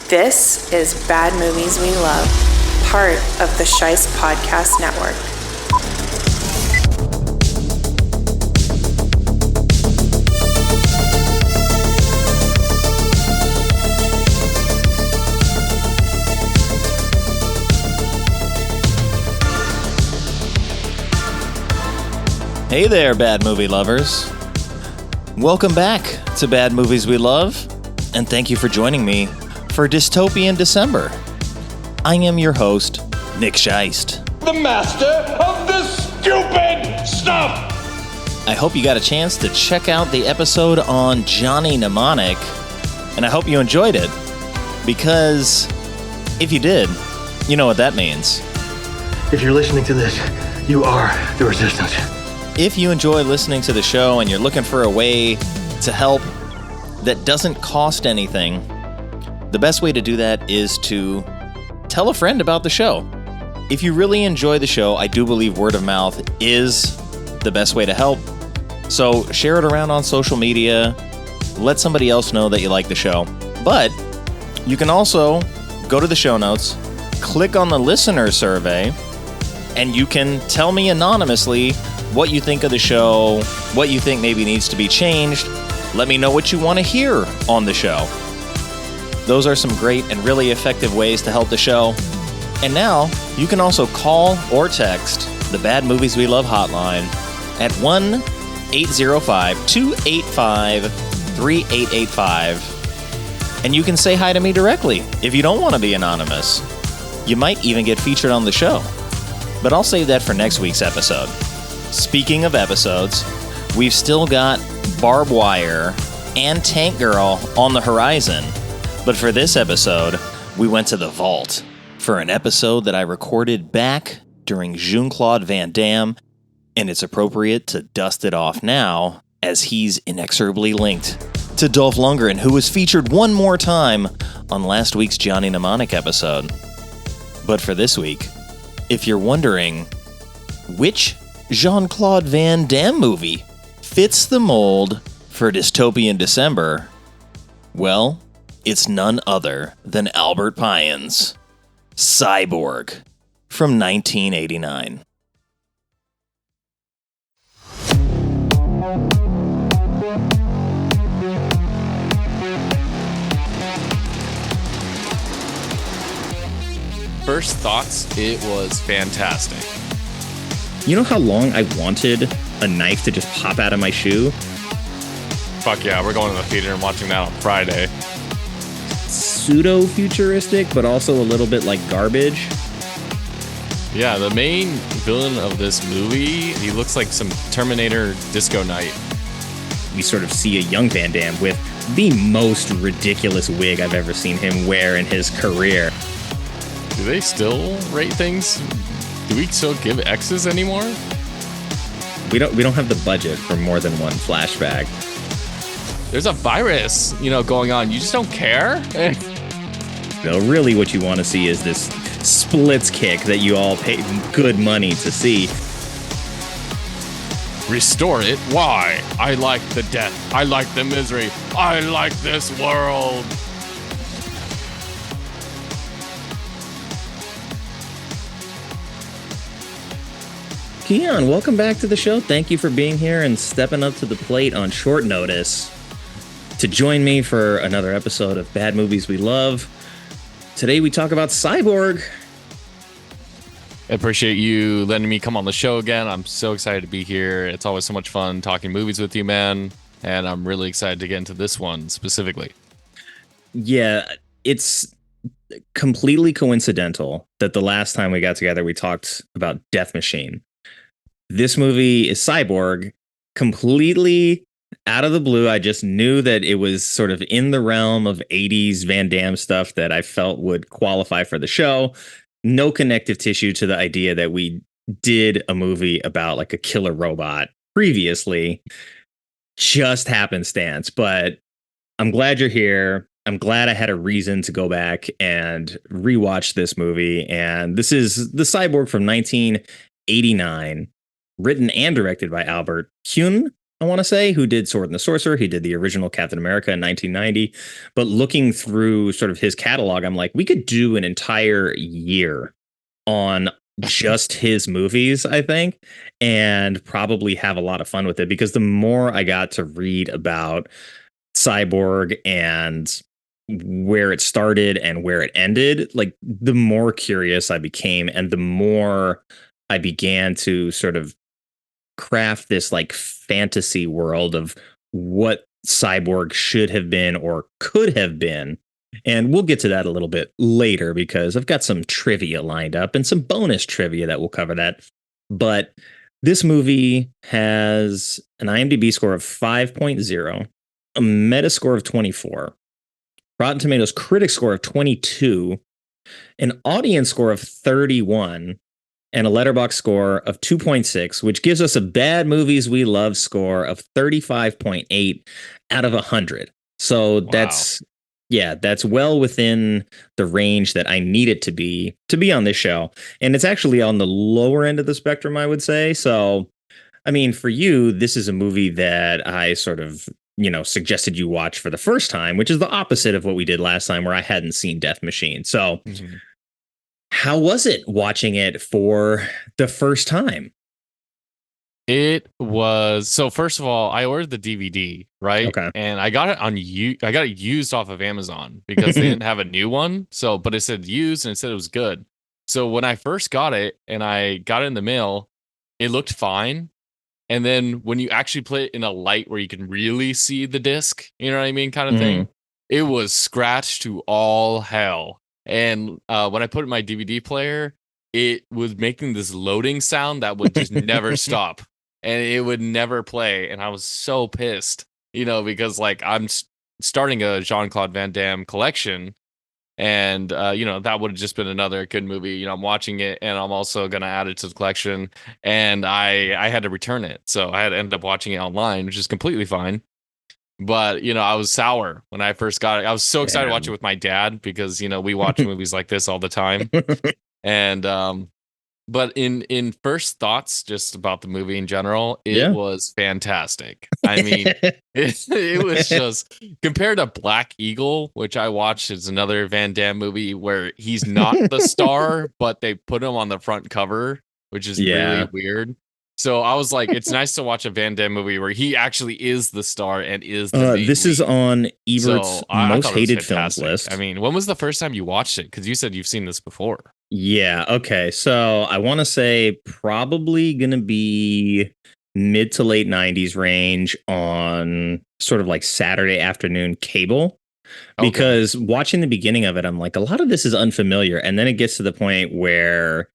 This is Bad Movies We Love, part of the Shice Podcast Network. Hey there, Bad Movie lovers. Welcome back to Bad Movies We Love, and thank you for joining me for Dsytopian December. I am your host, Nick Scheist. The master of this stupid stuff! I hope you got a chance to check out the episode on Johnny Mnemonic, and I hope you enjoyed it, because if you did, you know what that means. If you're listening to this, you are the resistance. If you enjoy listening to the show and you're looking for a way to help that doesn't cost anything, the best way to do that is to tell a friend about the show. If you really enjoy the show, I do believe word of mouth is the best way to help. So share it around on social media. Let somebody else know that you like the show. But you can also go to the show notes, click on the listener survey, and you can tell me anonymously what you think of the show, what you think maybe needs to be changed. Let me know what you want to hear on the show. Those are some great and really effective ways to help the show. And now, you can also call or text the Bad Movies We Love hotline at 1-805-285-3885. And you can say hi to me directly if you don't want to be anonymous. You might even get featured on the show. But I'll save that for next week's episode. Speaking of episodes, we've still got Barbed Wire and Tank Girl on the horizon. But for this episode, we went to the vault for an episode that I recorded back during Jean-Claude Van Damme, and it's appropriate to dust it off now as he's inexorably linked to Dolph Lundgren, who was featured one more time on last week's Johnny Mnemonic episode. But for this week, if you're wondering which Jean-Claude Van Damme movie fits the mold for Dsytopian December, well, it's none other than Albert Pyun's Cyborg from 1989. First thoughts, it was fantastic. You know how long I wanted a knife to just pop out of my shoe? Fuck yeah, we're going to the theater and watching that on Friday. Pseudo-futuristic, but also a little bit like garbage. Yeah, the main villain of this movie, he looks like some Terminator Disco Night. We sort of see a young Van Damme with the most ridiculous wig I've ever seen him wear in his career. Do they still rate things? Do we still give X's anymore? We don't have the budget for more than one flashback. There's a virus, going on. You just don't care? No, really what you want to see is this splits kick that you all paid good money to see. Restore it? Why? I like the death. I like the misery. I like this world. Kion, welcome back to the show. Thank you for being here and stepping up to the plate on short notice to join me for another episode of Bad Movies We Love. Today we talk about Cyborg. I appreciate you letting me come on the show again. I'm so excited to be here. It's always so much fun talking movies with you, man. And I'm really excited to get into this one specifically. Yeah, it's completely coincidental that the last time we got together, we talked about Death Machine. This movie is Cyborg, completely out of the blue. I just knew that it was sort of in the realm of 80s Van Damme stuff that I felt would qualify for the show. No connective tissue to the idea that we did a movie about like a killer robot previously. Just happenstance. But I'm glad you're here. I'm glad I had a reason to go back and rewatch this movie. And this is The Cyborg from 1989, written and directed by Albert Pyun. I want to say, who did Sword and the Sorcerer. He did the original Captain America in 1990. But looking through sort of his catalog, I'm like, we could do an entire year on just his movies, I think, and probably have a lot of fun with it, because the more I got to read about Cyborg and where it started and where it ended, like the more curious I became, and the more I began to sort of craft this like fantasy world of what Cyborg should have been or could have been. And we'll get to that a little bit later, because I've got some trivia lined up and some bonus trivia that will cover that. But this movie has an IMDb score of 5.0, a Metascore of 24, Rotten Tomatoes critic score of 22, an audience score of 31, and a Letterboxd score of 2.6, which gives us a Bad Movies We Love score of 35.8 out of 100. So that's well within the range that I need it to be on this show. And it's actually on the lower end of the spectrum, I would say. So, I mean, for you, this is a movie that I sort of, suggested you watch for the first time, which is the opposite of what we did last time, where I hadn't seen Death Machine. So how was it watching it for the first time? It was, so first of all, I ordered the DVD, right? Okay. And I got it used off of Amazon because they didn't have a new one. So, but it said used and it said it was good. So when I first got it and I got it in the mail, it looked fine. And then when you actually play it in a light where you can really see the disc, you know what I mean, kind of thing, it was scratched to all hell. And when I put it in my DVD player, it was making this loading sound that would just never stop. And it would never play. And I was so pissed, because like I'm starting a Jean-Claude Van Damme collection. And, that would have just been another good movie. I'm watching it and I'm also going to add it to the collection. And I had to return it. So I had to end up watching it online, which is completely fine. But, I was sour when I first got it. I was so excited to watch it with my dad because, we watch movies like this all the time. And, but in first thoughts, just about the movie in general, it was fantastic. I mean, it was just, compared to Black Eagle, which I watched, is another Van Damme movie where he's not the star, but they put him on the front cover, which is really weird. So I was like, it's nice to watch a Van Damme movie where he actually is the star and is the main this lead. is on Ebert's most hated films list. I mean, when was the first time you watched it? Because you said you've seen this before. Yeah. Okay. So I want to say probably going to be mid to late 90s range on sort of like Saturday afternoon cable, because watching the beginning of it, I'm like, a lot of this is unfamiliar. And then it gets to the point where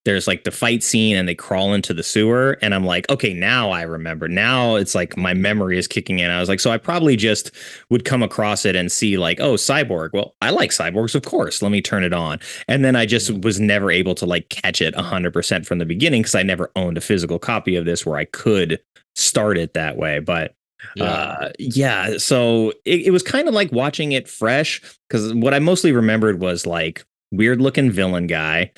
there's like the fight scene and they crawl into the sewer. And I'm like, okay, now I remember. Now it's like my memory is kicking in. I was like, so I probably just would come across it and see like, oh, Cyborg. Well, I like cyborgs, of course. Let me turn it on. And then I just was never able to like catch it 100% from the beginning, because I never owned a physical copy of this where I could start it that way. But so it was kind of like watching it fresh, because what I mostly remembered was like weird looking villain guy,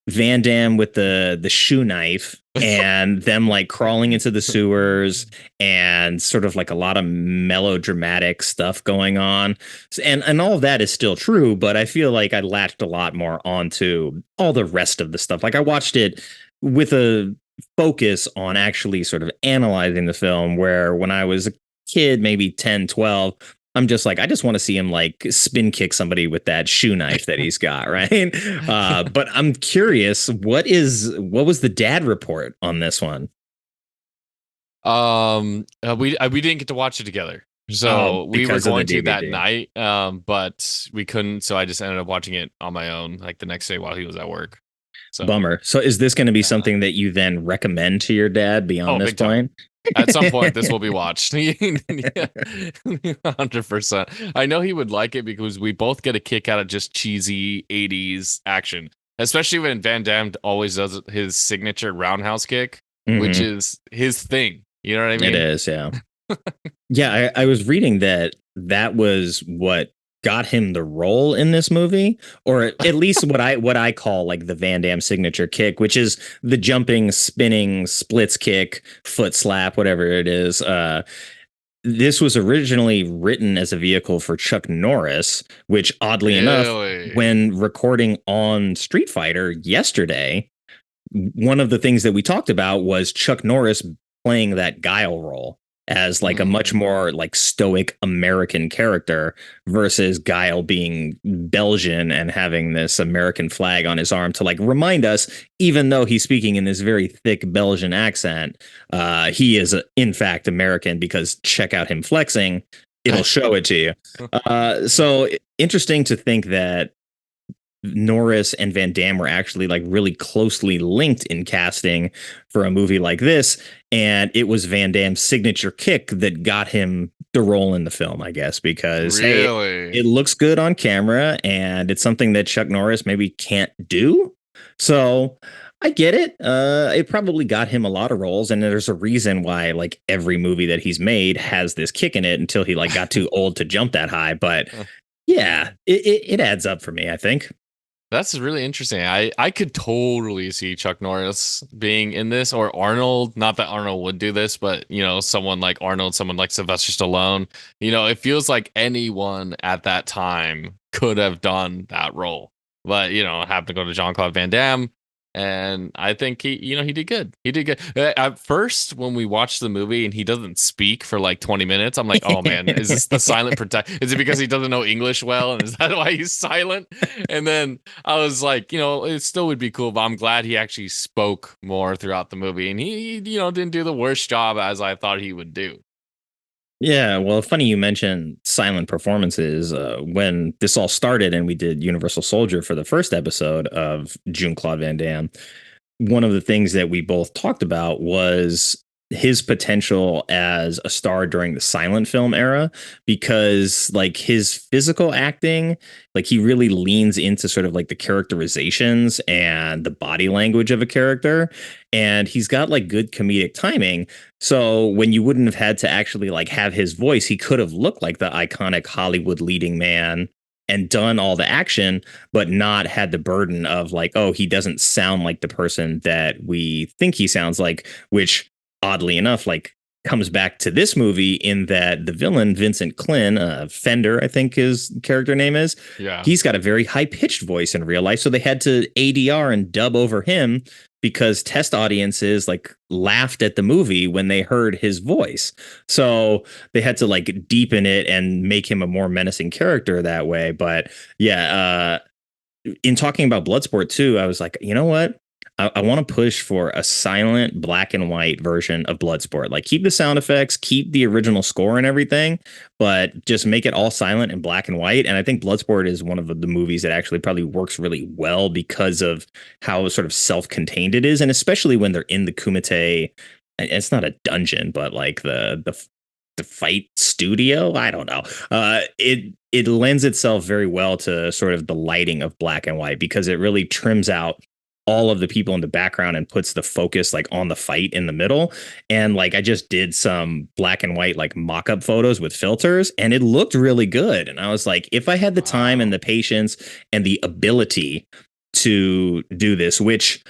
Van Damme with the shoe knife, and them like crawling into the sewers, and sort of like a lot of melodramatic stuff going on. And all of that is still true, but I feel like I latched a lot more onto all the rest of the stuff. Like I watched it with a focus on actually sort of analyzing the film, where when I was a kid, maybe 10, 12, I'm just like, I just want to see him like spin kick somebody with that shoe knife that he's got, right? But I'm curious, what was the dad report on this one? We didn't get to watch it together, so we were going to that night, but we couldn't. So I just ended up watching it on my own, like the next day while he was at work. So, bummer. So is this going to be something that you then recommend to your dad beyond this point? At some point, this will be watched. 100%. I know he would like it because we both get a kick out of just cheesy 80s action, especially when Van Damme always does his signature roundhouse kick, which is his thing. You know what I mean? It is, yeah. Yeah, I was reading that was what got him the role in this movie, or at least what I call like the Van Damme signature kick, which is the jumping, spinning, splits kick, foot slap, whatever it is. This was originally written as a vehicle for Chuck Norris, which oddly enough, when recording on Street Fighter yesterday, one of the things that we talked about was Chuck Norris playing that Guile role as like a much more like stoic American character versus Guile being Belgian and having this American flag on his arm to like remind us, even though he's speaking in this very thick Belgian accent, he is in fact American, because check out him flexing. It'll show it to you. So interesting to think that Norris and Van Damme were actually like really closely linked in casting for a movie like this. And it was Van Damme's signature kick that got him the role in the film, I guess, because hey, it looks good on camera and it's something that Chuck Norris maybe can't do. So I get it. It probably got him a lot of roles, and there's a reason why like every movie that he's made has this kick in it until he like got too old to jump that high. But yeah, it adds up for me, I think. That's really interesting. I could totally see Chuck Norris being in this, or Arnold. Not that Arnold would do this, but you know, someone like Arnold, someone like Sylvester Stallone. You know, it feels like anyone at that time could have done that role. But you know, happened to go to Jean-Claude Van Damme. And I think he did good. He did good. At first, when we watched the movie and he doesn't speak for like 20 minutes, I'm like, oh man, is this the silent protect? Is it because he doesn't know English well? And is that why he's silent? And then I was like, you know, it still would be cool, but I'm glad he actually spoke more throughout the movie. And he you know, didn't do the worst job as I thought he would do. Yeah, well, funny you mentioned silent performances. When this all started and we did Universal Soldier for the first episode of Jean-Claude Van Damme, one of the things that we both talked about was his potential as a star during the silent film era, because like his physical acting, like he really leans into sort of like the characterizations and the body language of a character, and he's got like good comedic timing. So when you wouldn't have had to actually like have his voice, he could have looked like the iconic Hollywood leading man and done all the action, but not had the burden of like, oh, he doesn't sound like the person that we think he sounds like, which oddly enough, like comes back to this movie in that the villain, Vincent Klyn, Fender, I think his character name is. Yeah. He's got a very high pitched voice in real life. So they had to ADR and dub over him because test audiences like laughed at the movie when they heard his voice. So they had to like deepen it and make him a more menacing character that way. But yeah, in talking about Bloodsport too, I was like, you know what? I want to push for a silent black and white version of Bloodsport. Like keep the sound effects, keep the original score and everything, but just make it all silent and black and white. And I think Bloodsport is one of the movies that actually probably works really well because of how sort of self-contained it is. And especially when they're in the Kumite, it's not a dungeon, but like the fight studio. I don't know. It lends itself very well to sort of the lighting of black and white because it really trims out all of the people in the background and puts the focus like on the fight in the middle. And like I just did some black and white like mock-up photos with filters and it looked really good. And I was like, if I had the time and the patience and the ability to do this, which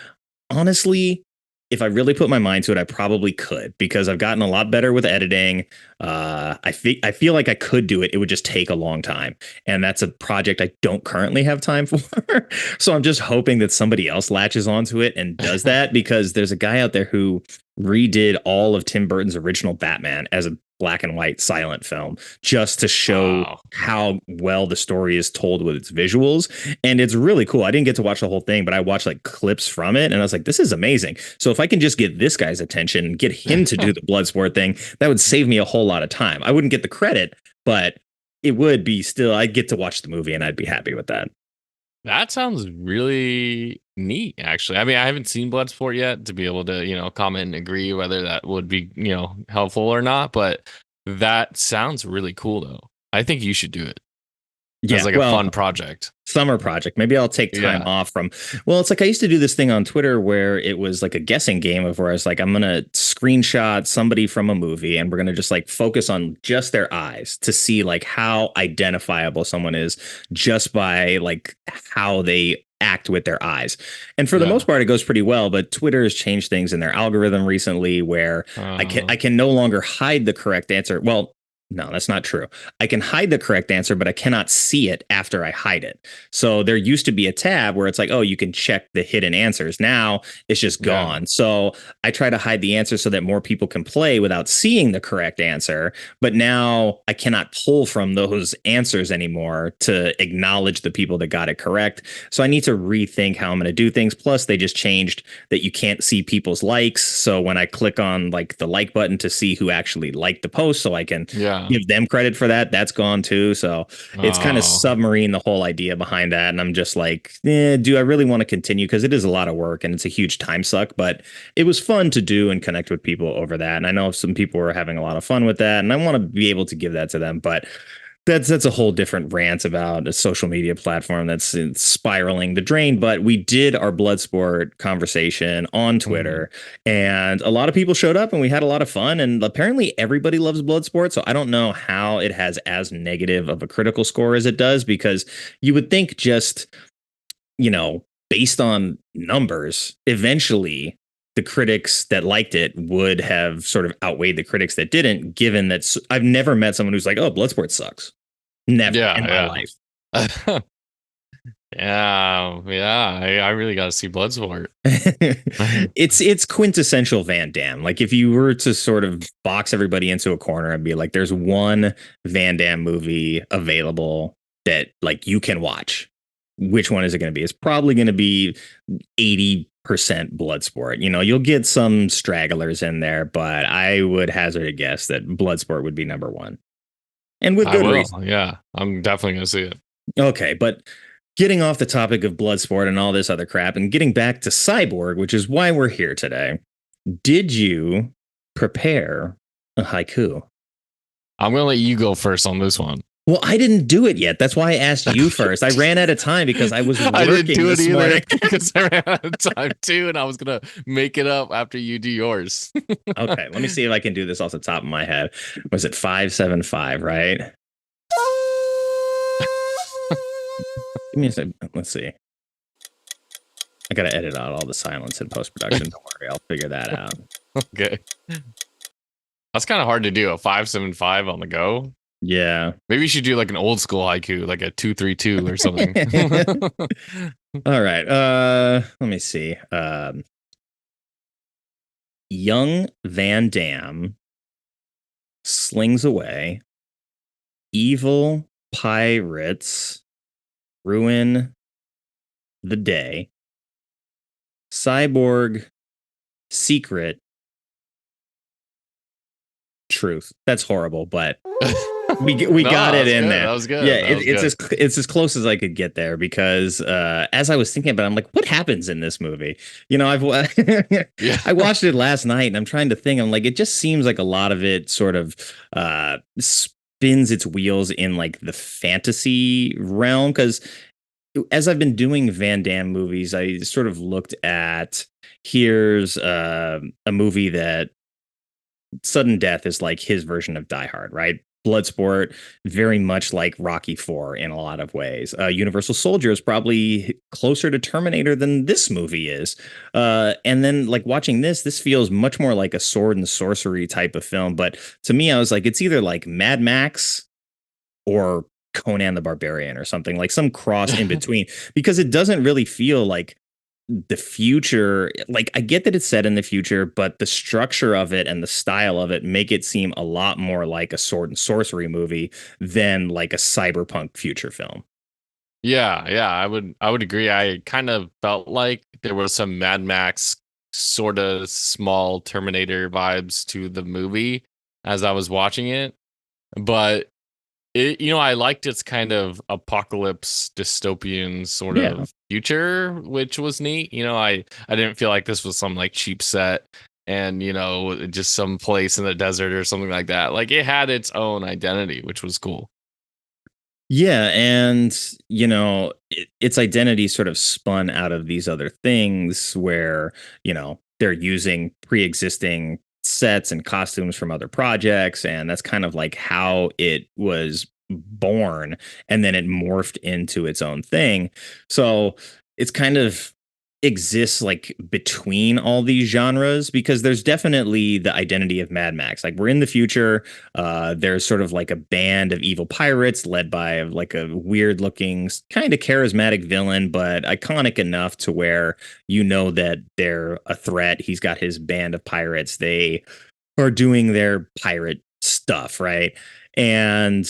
honestly, if I really put my mind to it, I probably could, because I've gotten a lot better with editing. I feel like I could do it. It would just take a long time. And that's a project I don't currently have time for. So I'm just hoping that somebody else latches onto it and does that, because there's a guy out there who redid all of Tim Burton's original Batman as a black and white silent film just to show how well the story is told with its visuals. And it's really cool. I didn't get to watch the whole thing, but I watched like clips from it and I was like, this is amazing. So if I can just get this guy's attention and get him to do the Bloodsport thing, that would save me a whole lot of time. I wouldn't get the credit, but it would be still, I'd get to watch the movie and I'd be happy with that. That sounds really neat, actually. I mean, I haven't seen Bloodsport yet to be able to, you know, comment and agree whether that would be, you know, helpful or not. But that sounds really cool, though. I think you should do it. as like a fun project. Summer project. Maybe I'll take time off from. Well, it's like I used to do this thing on Twitter where it was like a guessing game of where I was like, I'm gonna screenshot somebody from a movie and we're gonna just like focus on just their eyes to see like how identifiable someone is just by like how they act with their eyes. And for the most part, it goes pretty well. But Twitter has changed things in their algorithm recently where I can no longer hide the correct answer. Well, no, that's not true. I can hide the correct answer, but I cannot see it after I hide it. So there used to be a tab where it's like, oh, you can check the hidden answers. Now it's just gone. Yeah. So I try to hide the answer so that more people can play without seeing the correct answer. But now I cannot pull from those answers anymore to acknowledge the people that got it correct. So I need to rethink how I'm going to do things. Plus, they just changed that you can't see people's likes. So when I click on like the like button to see who actually liked the post, so I can give them credit for that, that's gone too. So it's kind of submarine, the whole idea behind that. And I'm just like, do I really want to continue? Because it is a lot of work and it's a huge time suck, but it was fun to do and connect with people over that. And I know some people were having a lot of fun with that, and I want to be able to give that to them. But that's a whole different rant about a social media platform that's spiraling the drain. But we did our Bloodsport conversation on Twitter, and a lot of people showed up and we had a lot of fun. And apparently everybody loves Bloodsport. So I don't know how it has as negative of a critical score as it does, because you would think just, based on numbers, eventually the critics that liked it would have sort of outweighed the critics that didn't, given that I've never met someone who's like, oh, Bloodsport sucks. Never in my life. I really got to see Bloodsport. It's quintessential Van Damme. Like if you were to sort of box everybody into a corner and be like, there's one Van Damme movie available that like you can watch, which one is it going to be? It's probably going to be 80% Bloodsport. You'll get some stragglers in there, but I would hazard a guess that Bloodsport would be number one. And with good reason. Yeah, I'm definitely going to see it. Okay, but getting off the topic of Bloodsport and all this other crap and getting back to Cyborg, which is why we're here today. Did you prepare a haiku? I'm going to let you go first on this one. Well, I didn't do it yet. That's why I asked you first. I ran out of time because I was working. I didn't do it either because I ran out of time too, and I was gonna make it up after you do yours. Okay, let me see if I can do this off the top of my head. Was it 575? Right? Give me a second. Let's see. I gotta edit out all the silence in post production. Don't worry, I'll figure that out. Okay. That's kind of hard to do. A 575 on the go. Yeah. Maybe you should do like an old school haiku, like a 232 or something. All right. Let me see. Young Van Damme slings away. Evil pirates ruin the day. Cyborg secret truth. That's horrible, but we got it in there. That was good. Yeah, it's as close as I could get there, because as I was thinking about it, I'm like, what happens in this movie? I watched it last night and I'm trying to think. I'm like, it just seems like a lot of it sort of spins its wheels in like the fantasy realm, because as I've been doing Van Damme movies, I sort of looked at, here's a movie that sudden death is like his version of Die Hard, right? Bloodsport, very much like Rocky IV in a lot of ways. Universal Soldier is probably closer to Terminator than this movie is. And then like watching this feels much more like a sword and sorcery type of film. But to me, I was like, it's either like Mad Max or Conan the Barbarian or something, like some cross in between, because it doesn't really feel like the future. Like, I get that it's set in the future, but the structure of it and the style of it make it seem a lot more like a sword and sorcery movie than like a cyberpunk future film. Yeah, I would agree. I kind of felt like there was some Mad Max sort of small Terminator vibes to the movie as I was watching it, but I liked its kind of apocalypse dystopian sort of future, which was neat. I didn't feel like this was some like cheap set and, just some place in the desert or something like that. Like, it had its own identity, which was cool. Yeah, and its identity sort of spun out of these other things where they're using pre-existing sets and costumes from other projects, and that's kind of like how it was born, and then it morphed into its own thing. So it's kind of exists like between all these genres because there's definitely the identity of Mad Max. Like we're in the future. There's sort of like a band of evil pirates led by like a weird looking, kind of charismatic villain, but iconic enough to where that they're a threat. He's got his band of pirates. They are doing their pirate stuff, right? And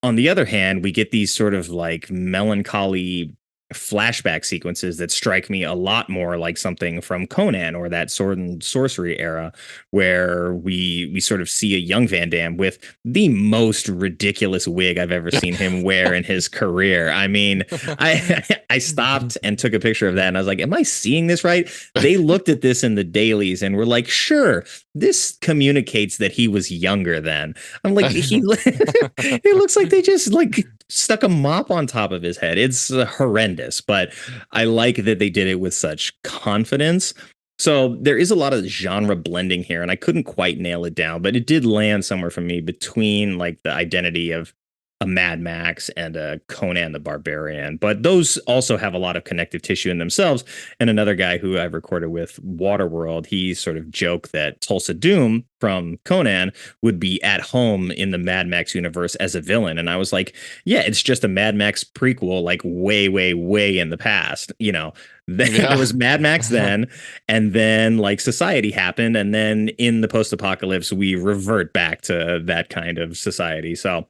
on the other hand, we get these sort of like melancholy flashback sequences that strike me a lot more like something from Conan or that sword and sorcery era, where we sort of see a young Van Damme with the most ridiculous wig I've ever seen him wear in his career. I mean, I stopped and took a picture of that, and I was like, "Am I seeing this right?" They looked at this in the dailies and were like, "Sure, this communicates that he was younger then." I'm like, it looks like they just like stuck a mop on top of his head. It's horrendous, but I like that they did it with such confidence. So there is a lot of genre blending here, and I couldn't quite nail it down, but it did land somewhere for me between like the identity of a Mad Max and a Conan the Barbarian. But those also have a lot of connective tissue in themselves. And another guy who I've recorded with, Waterworld, he sort of joked that Tulsa Doom from Conan would be at home in the Mad Max universe as a villain. And I was like, yeah, it's just a Mad Max prequel, like way, way, way in the past. There was Mad Max then, and then like society happened. And then in the post-apocalypse, we revert back to that kind of society. So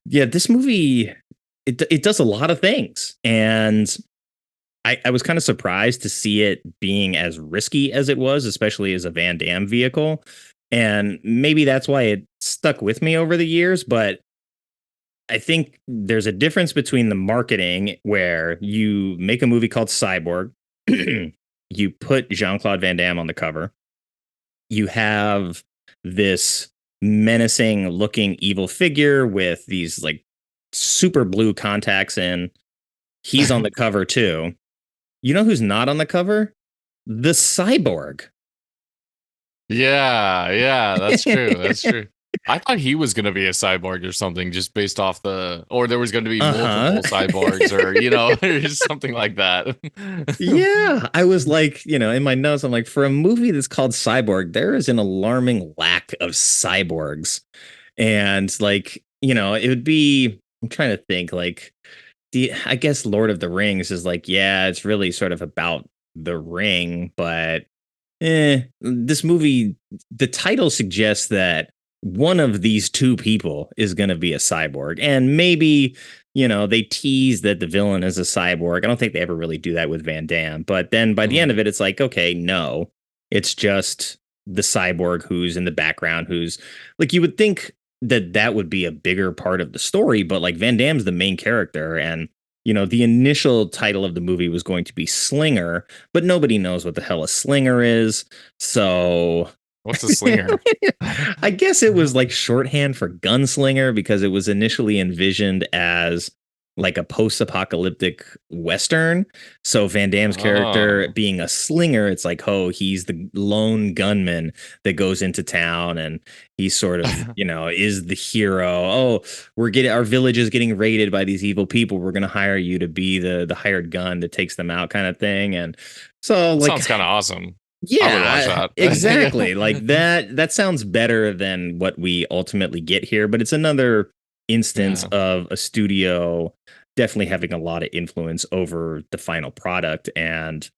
yeah, this movie, it does a lot of things. And I was kind of surprised to see it being as risky as it was, especially as a Van Damme vehicle. And maybe that's why it stuck with me over the years. But I think there's a difference between the marketing where you make a movie called Cyborg, you put Jean-Claude Van Damme on the cover, you have this menacing looking evil figure with these like super blue contacts in. He's on the cover too. You know who's not on the cover? The Cyborg. Yeah, that's true. That's true. I thought he was going to be a cyborg or something, just based off or there was going to be multiple cyborgs or, or something like that. Yeah. I was like, in my notes, I'm like, for a movie that's called Cyborg, there is an alarming lack of cyborgs. And like, it would be, I'm trying to think like, I guess Lord of the Rings is like, yeah, it's really sort of about the ring, but this movie, the title suggests that one of these two people is going to be a cyborg. And maybe, they tease that the villain is a cyborg. I don't think they ever really do that with Van Damme. But then by the end of it, it's like, okay, no, it's just the cyborg who's in the background, who's like, you would think that would be a bigger part of the story. But like Van Damme's the main character. And, the initial title of the movie was going to be Slinger, but nobody knows what the hell a slinger is. So what's a slinger? I guess it was like shorthand for gunslinger because it was initially envisioned as like a post-apocalyptic Western. So Van Damme's character being a slinger, it's like, oh, he's the lone gunman that goes into town and he's sort of, is the hero. Oh, our village is getting raided by these evil people. We're going to hire you to be the hired gun that takes them out kind of thing. And so like, sounds kind of awesome. Yeah, exactly. Like that sounds better than what we ultimately get here, but it's another instance of a studio definitely having a lot of influence over the final product. And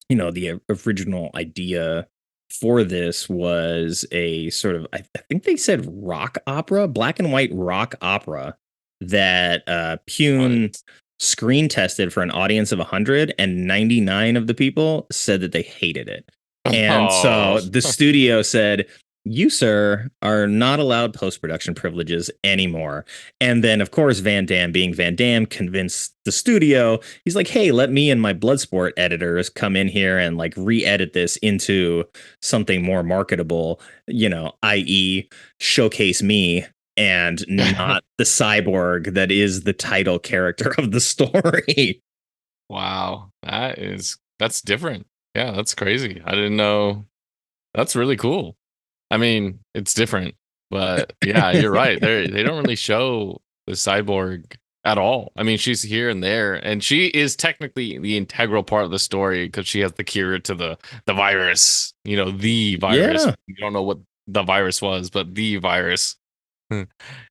the original idea for this was a sort of, I think they said rock opera, black and white rock opera that Pyun screen tested for an audience of 100, and 99 of the people said that they hated it. And so the studio said, you, sir, are not allowed post-production privileges anymore. And then, of course, Van Damme, being Van Damme, convinced the studio. He's like, hey, let me and my Bloodsport editors come in here and like re-edit this into something more marketable, i.e. showcase me and not the cyborg that is the title character of the story. Wow, that's different. Yeah, that's crazy. I didn't know. That's really cool. I mean, it's different, but yeah, you're right. They don't really show the cyborg at all. I mean, she's here and there, and she is technically the integral part of the story because she has the cure to the virus. The virus. Yeah. You don't know what the virus was, but the virus.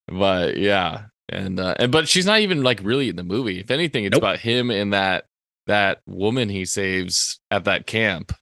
But yeah, and but she's not even like really in the movie. If anything, it's Nope. about him and that woman he saves at that camp.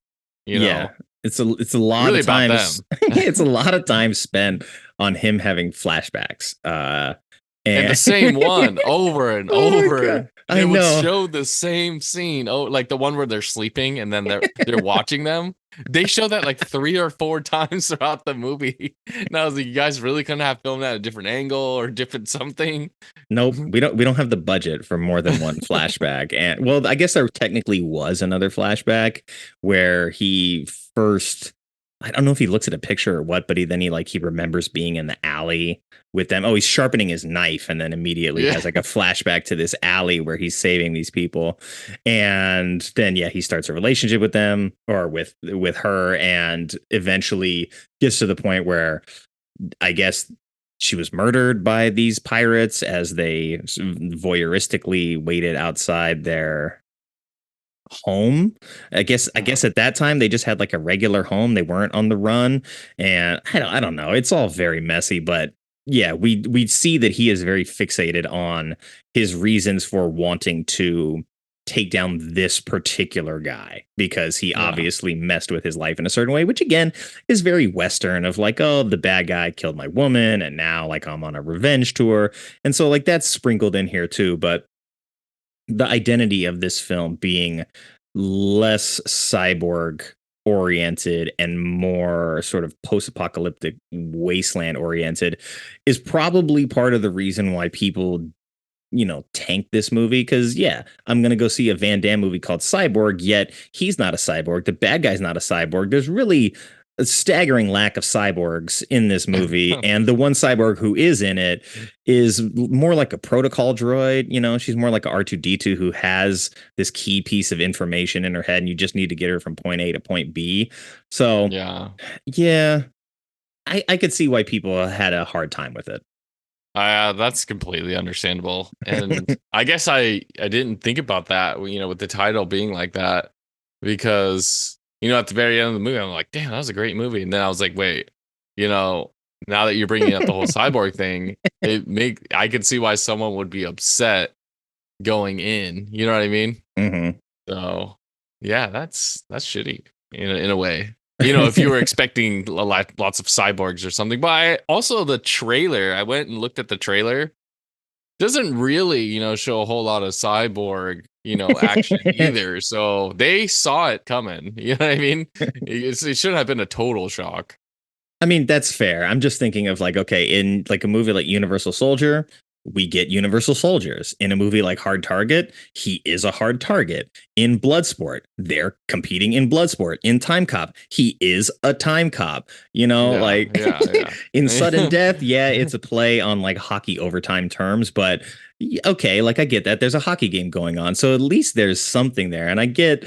Yeah. It's a lot Really of about times. It's a lot of time spent on him having flashbacks. And the same one over and over. God. I They would know. show the same scene. Oh, like the one where they're sleeping and then they're watching them. They show that like 3 or 4 times throughout the movie. And I was like, you guys really couldn't have filmed that at a different angle or different something. Nope, we don't have the budget for more than one flashback. And well, I guess there technically was another flashback where he first, I don't know if he looks at a picture or what, but he remembers being in the alley with them. Oh, he's sharpening his knife and then immediately has like a flashback to this alley where he's saving these people. And then he starts a relationship with them or with her, and eventually gets to the point where I guess she was murdered by these pirates as they voyeuristically waited outside their home. I guess at that time they just had like a regular home. They weren't on the run, and I don't know. It's all very messy, but yeah, we see that he is very fixated on his reasons for wanting to take down this particular guy because he obviously messed with his life in a certain way, which again is very Western of like, oh, the bad guy killed my woman and now like I'm on a revenge tour. And so like that's sprinkled in here too. But the identity of this film being less cyborg oriented and more sort of post-apocalyptic wasteland oriented is probably part of the reason why people tank this movie. Because I'm gonna go see a Van Damme movie called Cyborg, yet he's not a cyborg, the bad guy's not a cyborg. There's really a staggering lack of cyborgs in this movie, and the one cyborg who is in it is more like a protocol droid. She's more like a R2D2 who has this key piece of information in her head, and you just need to get her from point A to point B. So I could see why people had a hard time with it. That's completely understandable. And I guess I didn't think about that, with the title being like that, because at the very end of the movie, I'm like, damn, that was a great movie. And then I was like, wait, now that you're bringing up the whole cyborg thing, I could see why someone would be upset going in. You know what I mean? Mm-hmm. So yeah, that's shitty in a way. If you were expecting lots of cyborgs or something. But also the trailer, I went and looked at the trailer. Doesn't really, show a whole lot of cyborg, action either. So they saw it coming. You know what I mean? It shouldn't have been a total shock. I mean, that's fair. I'm just thinking of like, okay, in like a movie like Universal Soldier, we get Universal Soldiers. In a movie like Hard Target, he is a hard target. In Bloodsport, they're competing in Bloodsport. In Time Cop, he is a time cop. In Sudden Death, it's a play on like hockey overtime terms, but okay, like I get that. There's a hockey game going on, so at least there's something there. And I get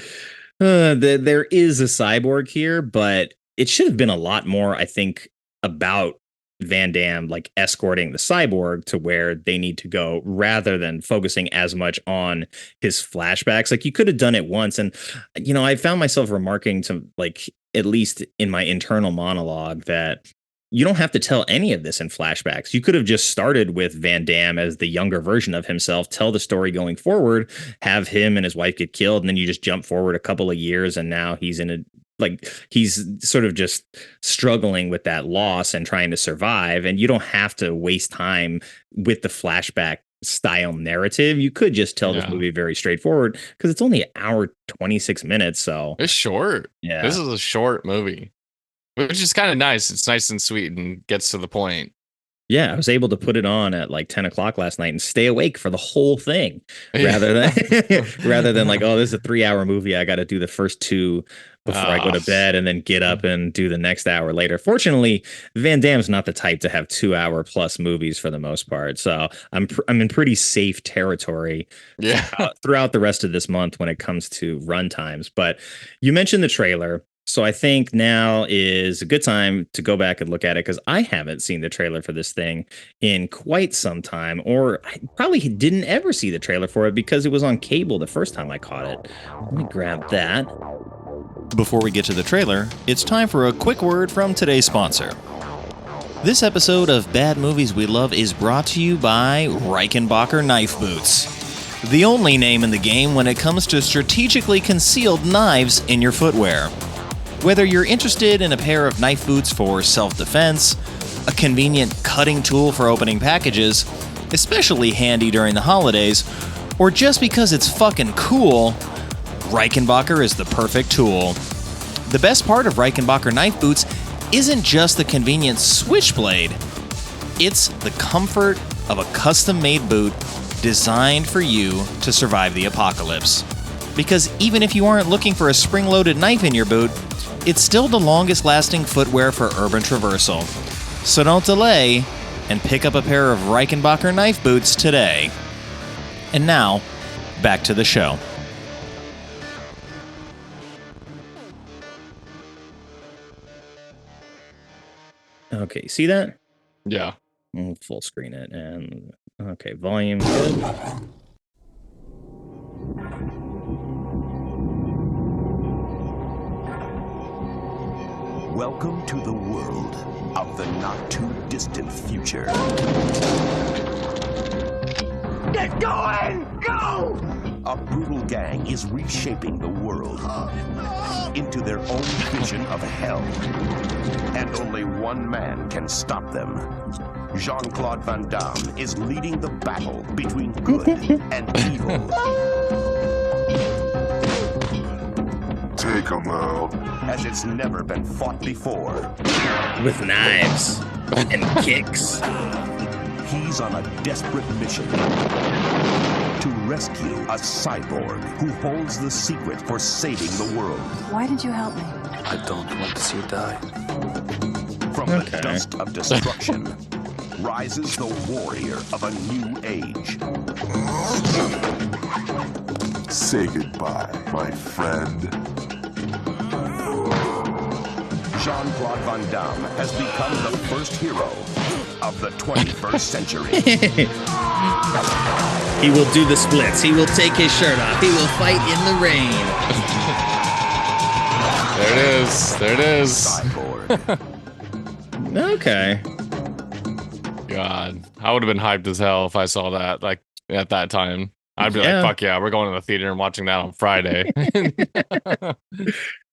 that there is a cyborg here, but it should have been a lot more, I think, about Van Damme like escorting the cyborg to where they need to go rather than focusing as much on his flashbacks. Like you could have done it once. And, I found myself remarking to like, at least in my internal monologue, that you don't have to tell any of this in flashbacks. You could have just started with Van Damme as the younger version of himself, tell the story going forward, have him and his wife get killed. And then you just jump forward a couple of years. And now he's he's sort of just struggling with that loss and trying to survive. And you don't have to waste time with the flashback style narrative. You could just tell this movie very straightforward because it's only an hour, 26 minutes. So it's short. Yeah. This is a short movie, which is kind of nice. It's nice and sweet and gets to the point. Yeah, I was able to put it on at like 10 o'clock last night and stay awake for the whole thing rather than rather than like, oh, this is a 3-hour movie. I got to do the first two before I go to bed and then get up and do the next hour later. Fortunately, Van Damme's not the type to have 2-hour plus movies for the most part. So I'm in pretty safe territory throughout the rest of this month when it comes to run times. But you mentioned the trailer. So I think now is a good time to go back and look at it because I haven't seen the trailer for this thing in quite some time, or I probably didn't ever see the trailer for it because it was on cable the first time I caught it. Let me grab that. Before we get to the trailer, it's time for a quick word from today's sponsor. This episode of Bad Movies We Love is brought to you by Reichenbacher Knife Boots, the only name in the game when it comes to strategically concealed knives in your footwear. Whether you're interested in a pair of knife boots for self-defense, a convenient cutting tool for opening packages, especially handy during the holidays, or just because it's fucking cool, Reichenbacher is the perfect tool. The best part of Reichenbacher knife boots isn't just the convenient switchblade, it's the comfort of a custom-made boot designed for you to survive the apocalypse. Because even if you aren't looking for a spring-loaded knife in your boot, it's still the longest-lasting footwear for urban traversal. So don't delay and pick up a pair of Reichenbacher knife boots today. And now, back to the show. Okay, see that? Yeah. I'll full screen it and okay, volume good. Welcome to the world of the not-too-distant future. Get going! Go! A brutal gang is reshaping the world into their own vision of hell. And only one man can stop them. Jean-Claude Van Damme is leading the battle between good and evil. Take 'em out. As it's never been fought before. With knives and kicks. He's on a desperate mission to rescue a cyborg who holds the secret for saving the world. Why did you help me? I don't want to see you die. From the dust of destruction rises the warrior of a new age. Say goodbye, my friend. Jean-Claude Van Damme has become the first hero of the 21st century. He will do the splits. He will take his shirt off. He will fight in the rain. There it is. There it is. Cyborg. Okay. God, I would have been hyped as hell if I saw that like at that time. I'd be Yeah. like, fuck yeah, we're going to the theater and watching that on Friday.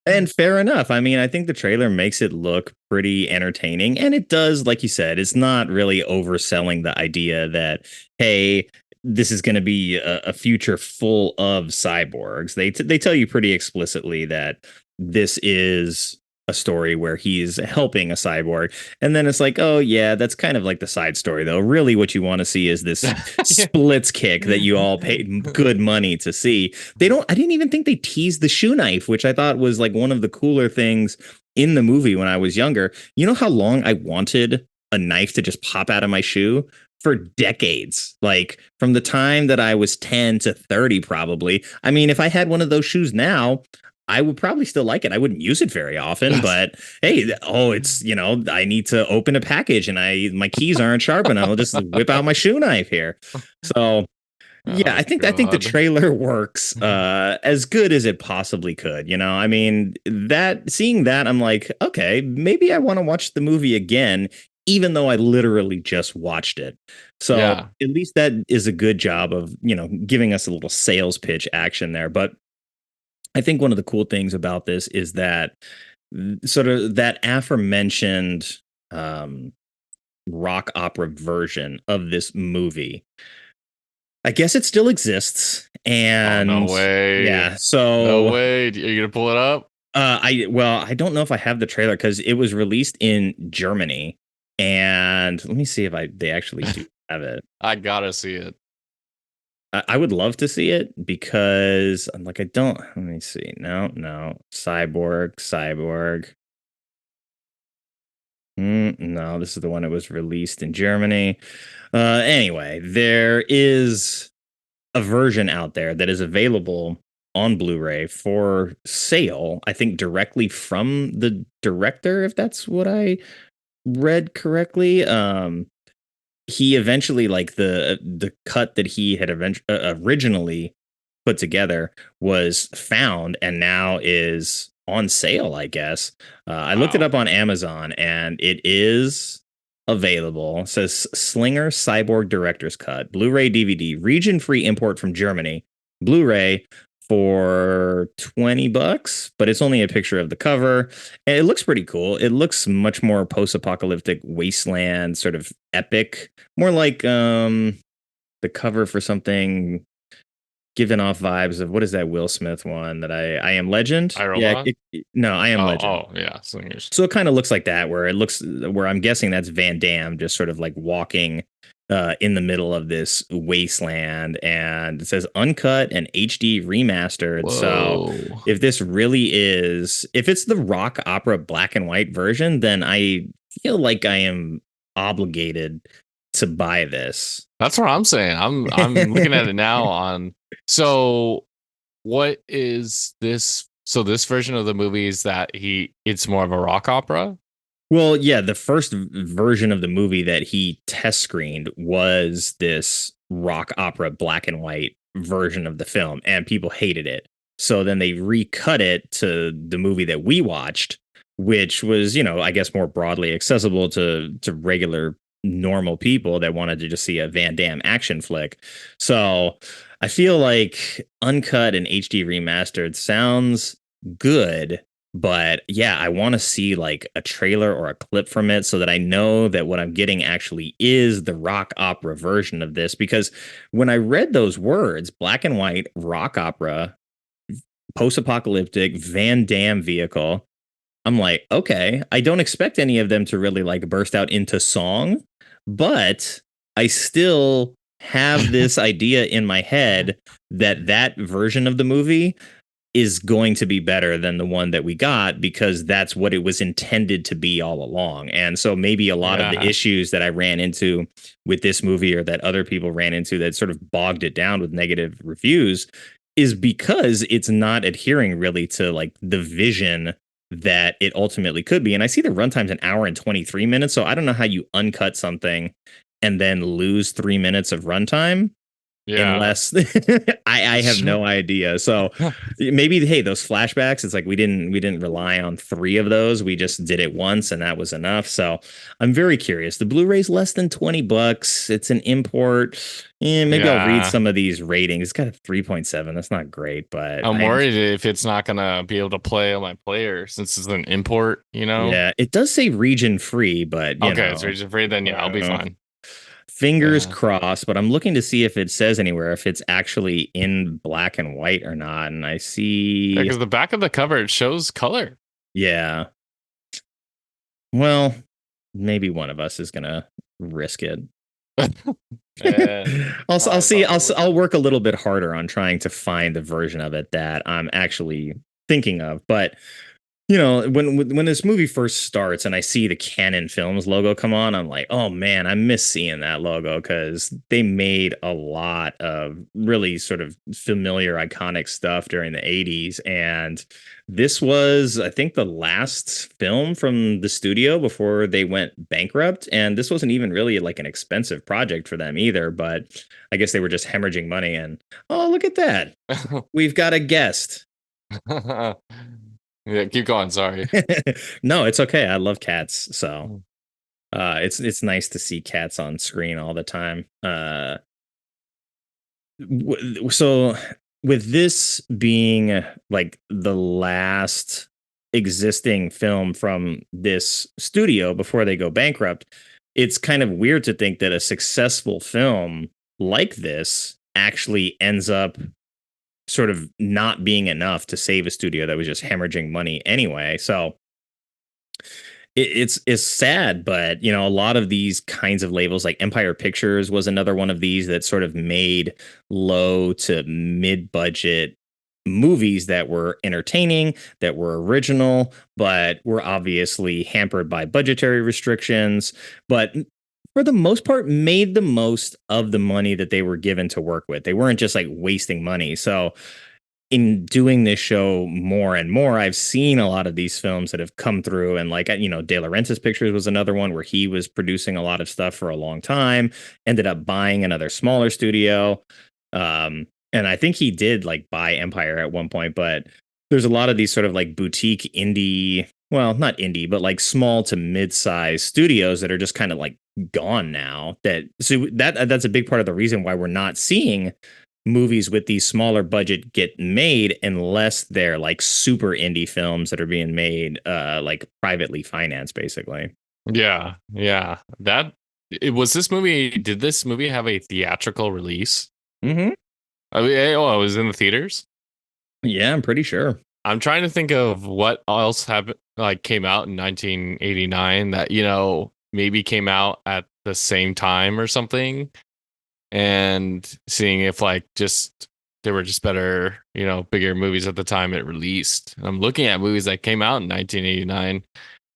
And fair enough. I mean, I think the trailer makes it look pretty entertaining. And it does, like you said, it's not really overselling the idea that, hey, this is going to be a future full of cyborgs. They tell you pretty explicitly that this is a story where he's helping a cyborg. And then it's like, oh, yeah, that's kind of like the side story, though. Really, what you want to see is this splits kick that you all paid good money to see. I didn't even think they teased the shoe knife, which I thought was like one of the cooler things in the movie when I was younger. You know how long I wanted a knife to just pop out of my shoe? For decades, like from the time that I was 10 to 30, probably. I mean, if I had one of those shoes now, I would probably still like it. I wouldn't use it very often, but hey, it's, I need to open a package and my keys aren't sharp enough. I'll just whip out my shoe knife here. So yeah, I think the trailer works as good as it possibly could. I mean, seeing that, I'm like, okay, maybe I want to watch the movie again, even though I literally just watched it. So at least that is a good job of, giving us a little sales pitch action there. But I think one of the cool things about this is that sort of that aforementioned rock opera version of this movie. I guess it still exists. And no way. Yeah. So no way. Are you gonna pull it up? I don't know if I have the trailer because it was released in Germany. And let me see if they actually do have it. I gotta see it. I would love to see it because I'm like, let me see. No. Cyborg. No, this is the one that was released in Germany. Anyway, there is a version out there that is available on Blu-ray for sale, I think directly from the director, if that's what I read correctly. He eventually, like, the cut that he had originally put together was found and now is on sale, I guess. I looked it up on Amazon and it is available. It says Slinger Cyborg Director's Cut, Blu-ray DVD, region-free import from Germany, Blu-ray for $20, but it's only a picture of the cover. And it looks pretty cool. It looks much more post-apocalyptic wasteland, sort of epic, more like the cover for something giving off vibes of, what is that Will Smith one that I Am Legend? iRobot? No, I Am Legend. Oh, yeah, Slingers. So it kind of looks like that, where I'm guessing that's Van Damme just sort of like walking in the middle of this wasteland, and it says uncut and HD remastered. Whoa. So if this really is, if it's the rock opera black and white version, then I feel like I am obligated to buy this. That's what I'm saying. I'm looking at it now on. So what is this? So this version of the movie is that it's more of a rock opera? Well, yeah, the first version of the movie that he test screened was this rock opera black and white version of the film, and people hated it. So then they recut it to the movie that we watched, which was, I guess more broadly accessible to regular normal people that wanted to just see a Van Damme action flick. So I feel like uncut and HD remastered sounds good. But yeah, I want to see like a trailer or a clip from it so that I know that what I'm getting actually is the rock opera version of this. Because when I read those words, black and white, rock opera, post-apocalyptic, Van Damme vehicle, I'm like, okay, I don't expect any of them to really like burst out into song, but I still have this idea in my head that version of the movie is going to be better than the one that we got, because that's what it was intended to be all along. And so maybe a lot of the issues that I ran into with this movie, or that other people ran into that sort of bogged it down with negative reviews, is because it's not adhering really to like the vision that it ultimately could be. And I see the runtime's an hour and 23 minutes. So I don't know how you uncut something and then lose 3 minutes of runtime. Yeah. Unless I have no idea. So maybe, hey, those flashbacks, it's like we didn't rely on 3 of those. We just did it once and that was enough. So I'm very curious. The Blu-ray's less than $20. It's an import. Maybe I'll read some of these ratings. It's got a 3.7. That's not great, but I'm worried if it's not gonna be able to play on my player since it's an import, Yeah, it does say region free, but okay, it's region free, then I'll be fine. Fingers crossed, but I'm looking to see if it says anywhere if it's actually in black and white or not. And I see, because the back of the cover, it shows color. Yeah. Well, maybe one of us is gonna risk it. I'll see. I'll work a little bit harder on trying to find the version of it that I'm actually thinking of. But when this movie first starts and I see the Canon Films logo come on, I'm like, oh man, I miss seeing that logo, because they made a lot of really sort of familiar, iconic stuff during the 80s. And this was, I think, the last film from the studio before they went bankrupt. And this wasn't even really like an expensive project for them either, but I guess they were just hemorrhaging money. And oh, look at that. We've got a guest. Yeah, keep going. Sorry. No, it's okay. I love cats, so it's nice to see cats on screen all the time. So with this being like the last existing film from this studio before they go bankrupt, it's kind of weird to think that a successful film like this actually ends up sort of not being enough to save a studio that was just hemorrhaging money anyway. So it's sad, but you know, a lot of these kinds of labels, like Empire Pictures was another one of these that sort of made low to mid budget movies that were entertaining, that were original, but were obviously hampered by budgetary restrictions. But for the most part, made the most of the money that they were given to work with. They weren't just like wasting money. So in doing this show more and more, I've seen a lot of these films that have come through, and like, you know, De Laurentiis Pictures was another one where he was producing a lot of stuff for a long time, ended up buying another smaller studio. And I think he did like buy Empire at one point, but there's a lot of these sort of like boutique indie, well, not indie, but like small to mid-size studios that are just kind of like gone now. That's a big part of the reason why we're not seeing movies with these smaller budget get made unless they're like super indie films that are being made like privately financed, basically. Yeah. That it was this movie. Did this movie have a theatrical release? Mm-hmm. I mean, it was in the theaters. Yeah, I'm pretty sure. I'm trying to think of what else happened, like came out in 1989 that, you know, maybe came out at the same time or something, and seeing if like just there were just better, you know, bigger movies at the time it released. I'm looking at movies that came out in 1989,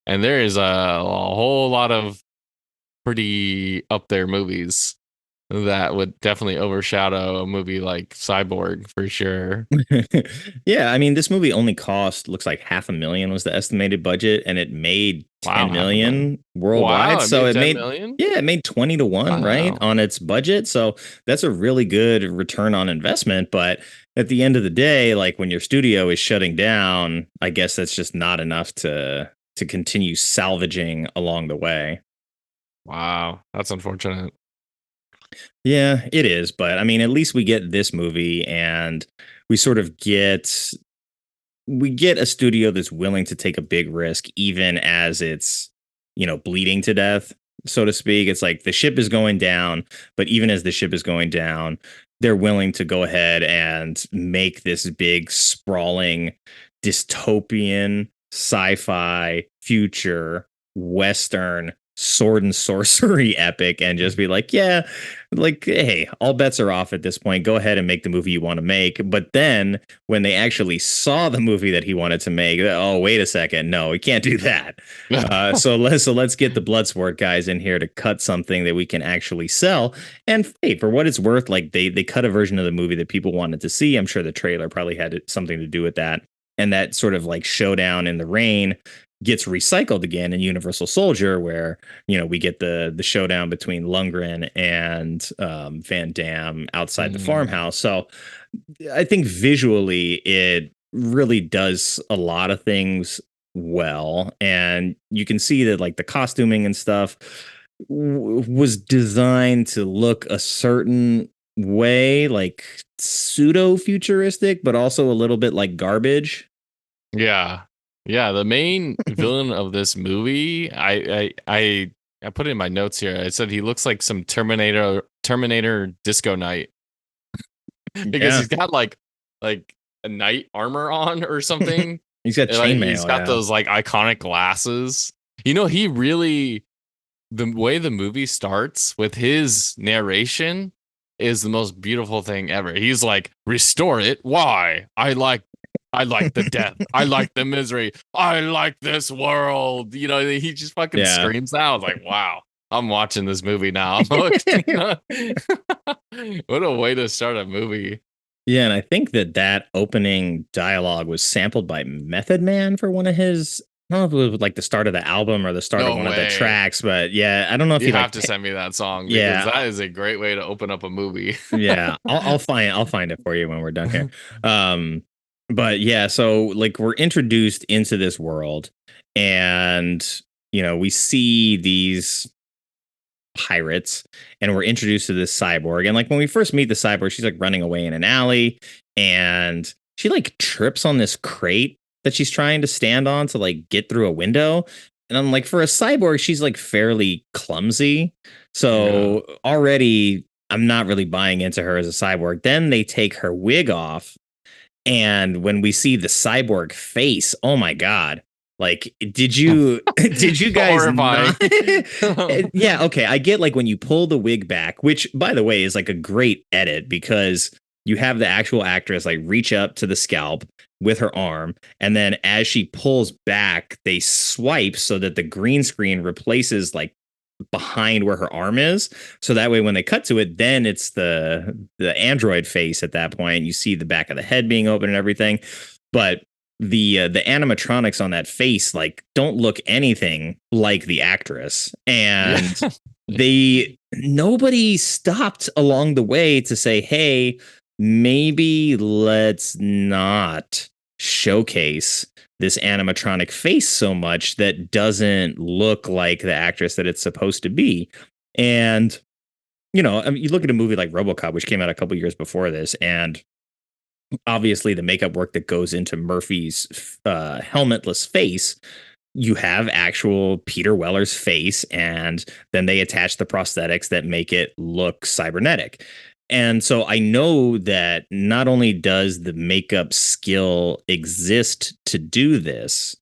and there is a whole lot of pretty up there movies that would definitely overshadow a movie like Cyborg for sure. Yeah, I mean, this movie only looks like $500,000 was the estimated budget, and it made 10 million worldwide. Wow, So it made 10 million? Yeah, it made 20 to 1, right, on its budget. So that's a really good return on investment. But at the end of the day, like when your studio is shutting down, I guess that's just not enough to continue salvaging along the way. Wow, that's unfortunate. Yeah, it is. But I mean, at least we get this movie, and we sort of get a studio that's willing to take a big risk, even as it's, you know, bleeding to death, so to speak. It's like the ship is going down, but even as the ship is going down, they're willing to go ahead and make this big, sprawling, dystopian, sci-fi, future, Western sword and sorcery epic, and just be like, yeah, like, hey, all bets are off at this point. Go ahead and make the movie you want to make. But then when they actually saw the movie that he wanted to make, oh, wait a second, no, we can't do that. So let's get the Bloodsport guys in here to cut something that we can actually sell. And hey, for what it's worth, like they cut a version of the movie that people wanted to see. I'm sure the trailer probably had something to do with that. And that sort of like showdown in the rain gets recycled again in Universal Soldier, where, you know, we get the showdown between Lundgren and Van Damme outside the farmhouse. So I think visually it really does a lot of things well, and you can see that like the costuming and stuff was designed to look a certain way, like pseudo futuristic, but also a little bit like garbage. Yeah, the main villain of this movie, I put it in my notes here. I said he looks like some Terminator Disco Knight because he's got like a knight armor on or something. He's got chainmail. He's got those like iconic glasses. You know, the way the movie starts with his narration is the most beautiful thing ever. He's like, restore it. Why? I like the death. I like the misery. I like this world. You know, he just fucking screams out like, wow, I'm watching this movie now. What a way to start a movie. Yeah, and I think that opening dialogue was sampled by Method Man for one of his, I don't know if it was like the start of the album or the start of one of the tracks, but yeah, I don't know if you have to send me that song. Because that is a great way to open up a movie. Yeah, I'll find it for you when we're done here. But yeah, so like we're introduced into this world, and you know, we see these pirates, and we're introduced to this cyborg. And like when we first meet the cyborg, she's like running away in an alley, and she like trips on this crate that she's trying to stand on to like get through a window. And I'm like, for a cyborg, she's like fairly clumsy. So already I'm not really buying into her as a cyborg. Then they take her wig off, and when we see the cyborg face, oh my God, Like, did you guys Horrifying. not? Yeah, okay. I get like when you pull the wig back, which by the way is like a great edit because you have the actual actress like reach up to the scalp with her arm, and then as she pulls back, they swipe so that the green screen replaces like behind where her arm is. So that way when they cut to it, then it's the android face at that point. You see the back of the head being open and everything. But the animatronics on that face like don't look anything like the actress, and nobody stopped along the way to say, hey, maybe let's not showcase this animatronic face so much that doesn't look like the actress that it's supposed to be. And you know, I mean, you look at a movie like RoboCop, which came out a couple years before this, and obviously the makeup work that goes into Murphy's helmetless face, you have actual Peter Weller's face, and then they attach the prosthetics that make it look cybernetic. And so I know that not only does the makeup skill exist to do this,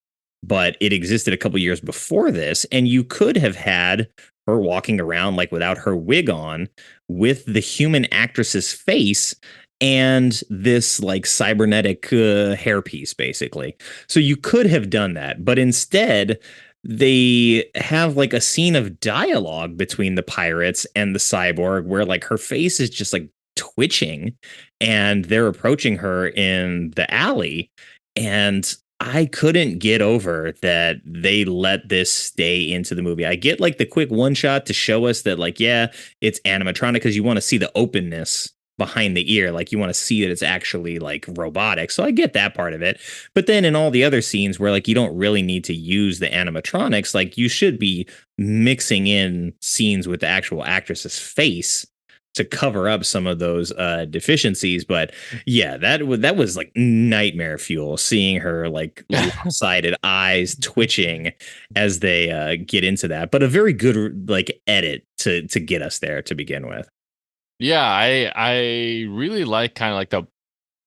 but it existed a couple years before this, and you could have had her walking around like without her wig on with the human actress's face and this like cybernetic hairpiece, basically. So you could have done that, but instead they have like a scene of dialogue between the pirates and the cyborg where like her face is just like twitching and they're approaching her in the alley. And I couldn't get over that they let this stay into the movie. I get like the quick one shot to show us that like, yeah, it's animatronic because you want to see the openness behind the ear, like you want to see that it's actually like robotic. So I get that part of it. But then in all the other scenes where like you don't really need to use the animatronics, like you should be mixing in scenes with the actual actress's face to cover up some of those deficiencies. But yeah, that was like nightmare fuel, seeing her like lopsided eyes twitching as they get into that. But a very good like edit to get us there to begin with. Yeah, I really like kind of like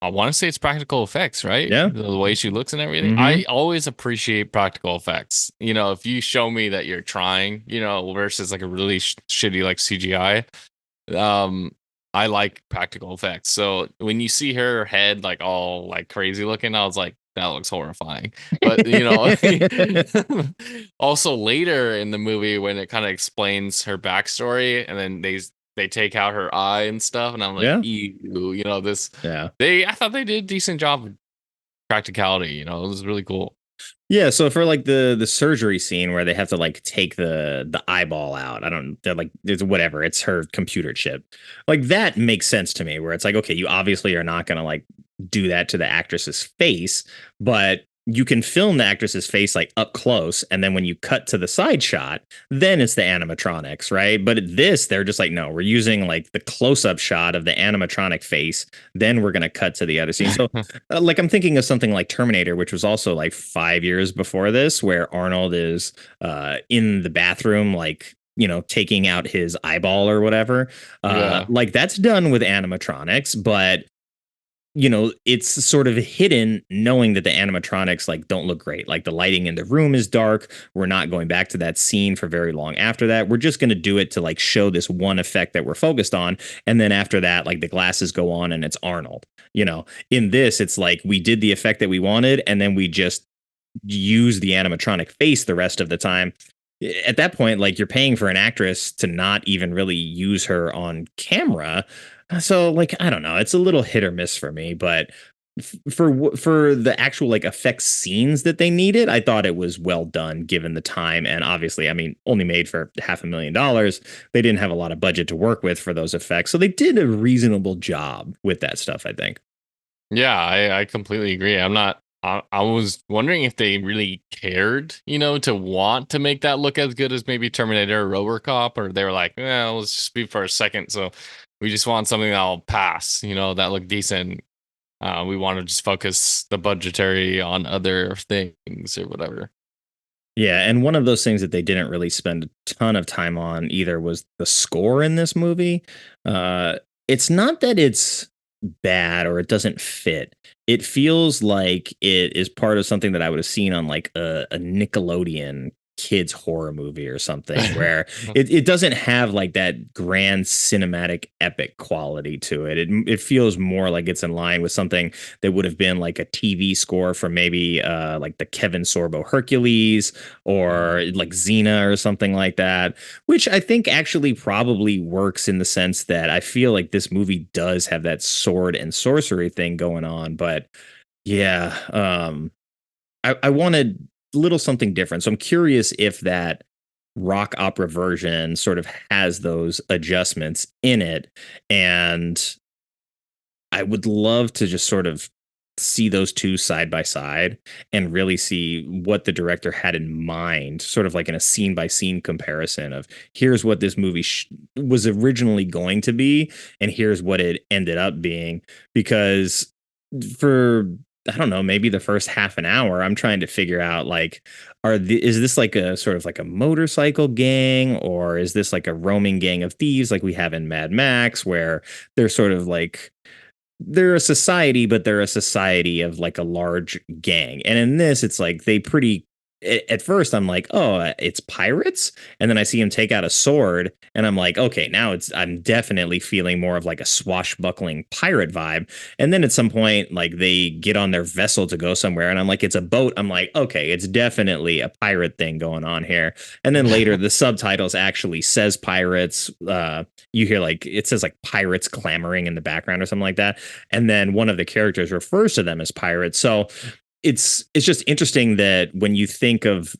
I want to say it's practical effects, right? Yeah. The way she looks and everything. I always appreciate practical effects. You know, if you show me that you're trying, you know, versus like a really shitty like CGI, I like practical effects. So when you see her head like all like crazy looking, I was like, that looks horrifying. But you know, also later in the movie when it kind of explains her backstory, and then they take out her eye and stuff, and I'm like, ew, you know, this. Yeah. I thought they did a decent job of practicality. You know, it was really cool. Yeah, so for like the surgery scene where they have to like take the eyeball out, they're like, it's whatever, it's her computer chip. Like that makes sense to me, where it's like, okay, you obviously are not gonna like do that to the actress's face, but you can film the actress's face like up close, and then when you cut to the side shot, then it's the animatronics, right? But this, they're just like, no, we're using like the close-up shot of the animatronic face, then we're gonna cut to the other scene. So like I'm thinking of something like Terminator, which was also like 5 years before this, where Arnold is in the bathroom like, you know, taking out his eyeball or whatever. Like that's done with animatronics, but you know, it's sort of hidden knowing that the animatronics like don't look great. Like the lighting in the room is dark. We're not going back to that scene for very long after that. We're just going to do it to like show this one effect that we're focused on. And then after that, like the glasses go on and it's Arnold. You know, in this, it's like we did the effect that we wanted and then we just use the animatronic face the rest of the time. At that point, like you're paying for an actress to not even really use her on camera. So like, I don't know, it's a little hit or miss for me, but for the actual like effects scenes that they needed, I thought it was well done given the time. And obviously, I mean, only made for $500,000. They didn't have a lot of budget to work with for those effects. So they did a reasonable job with that stuff, I think. Yeah, I completely agree. I was wondering if they really cared, you know, to want to make that look as good as maybe Terminator or RoboCop, or they were like, let's just be for a second. So we just want something that'll pass, you know, that look decent. We want to just focus the budgetary on other things or whatever. Yeah, and one of those things that they didn't really spend a ton of time on either was the score in this movie. It's not that it's bad or it doesn't fit. It feels like it is part of something that I would have seen on like a Nickelodeon kids horror movie or something where it doesn't have like that grand cinematic epic quality to it. It feels more like it's in line with something that would have been like a TV score for maybe like the Kevin Sorbo Hercules or like Xena or something like that, which I think actually probably works in the sense that I feel like this movie does have that sword and sorcery thing going on. But yeah, I wanted a little something different. So I'm curious if that rock opera version sort of has those adjustments in it. And I would love to just sort of see those two side by side and really see what the director had in mind, sort of like in a scene by scene comparison of here's what this movie was originally going to be, and here's what it ended up being. Because for I don't know, maybe the first half an hour, I'm trying to figure out like, is this like a sort of like a motorcycle gang, or is this like a roaming gang of thieves like we have in Mad Max, where they're sort of like they're a society, but they're a society of like a large gang. And in this, it's like they pretty. At first, I'm like, oh, it's pirates, and then I see him take out a sword, and I'm like, okay, now I'm definitely feeling more of like a swashbuckling pirate vibe. And then at some point, like they get on their vessel to go somewhere, and I'm like, it's a boat. I'm like, okay, it's definitely a pirate thing going on here. And then later, the subtitles actually says pirates. You hear like it says like pirates clamoring in the background or something like that, and then one of the characters refers to them as pirates. So it's just interesting that when you think of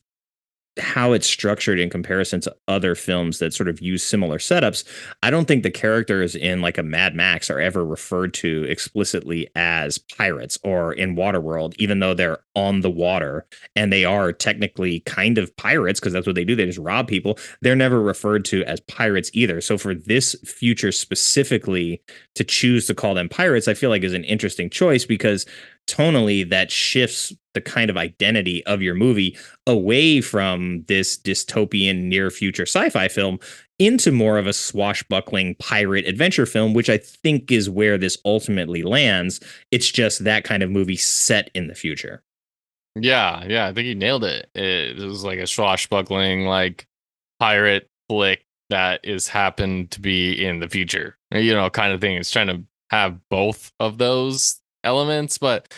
how it's structured in comparison to other films that sort of use similar setups, I don't think the characters in like a Mad Max are ever referred to explicitly as pirates, or in Waterworld, even though they're on the water and they are technically kind of pirates because that's what they do. They just rob people. They're never referred to as pirates either. So for this future specifically to choose to call them pirates, I feel like is an interesting choice because tonally that shifts the kind of identity of your movie away from this dystopian near future sci-fi film into more of a swashbuckling pirate adventure film, which I think is where this ultimately lands. It's just that kind of movie set in the future. Yeah, I think you nailed it. It was like a swashbuckling, like pirate flick that is happened to be in the future, kind of thing. It's trying to have both of those elements, but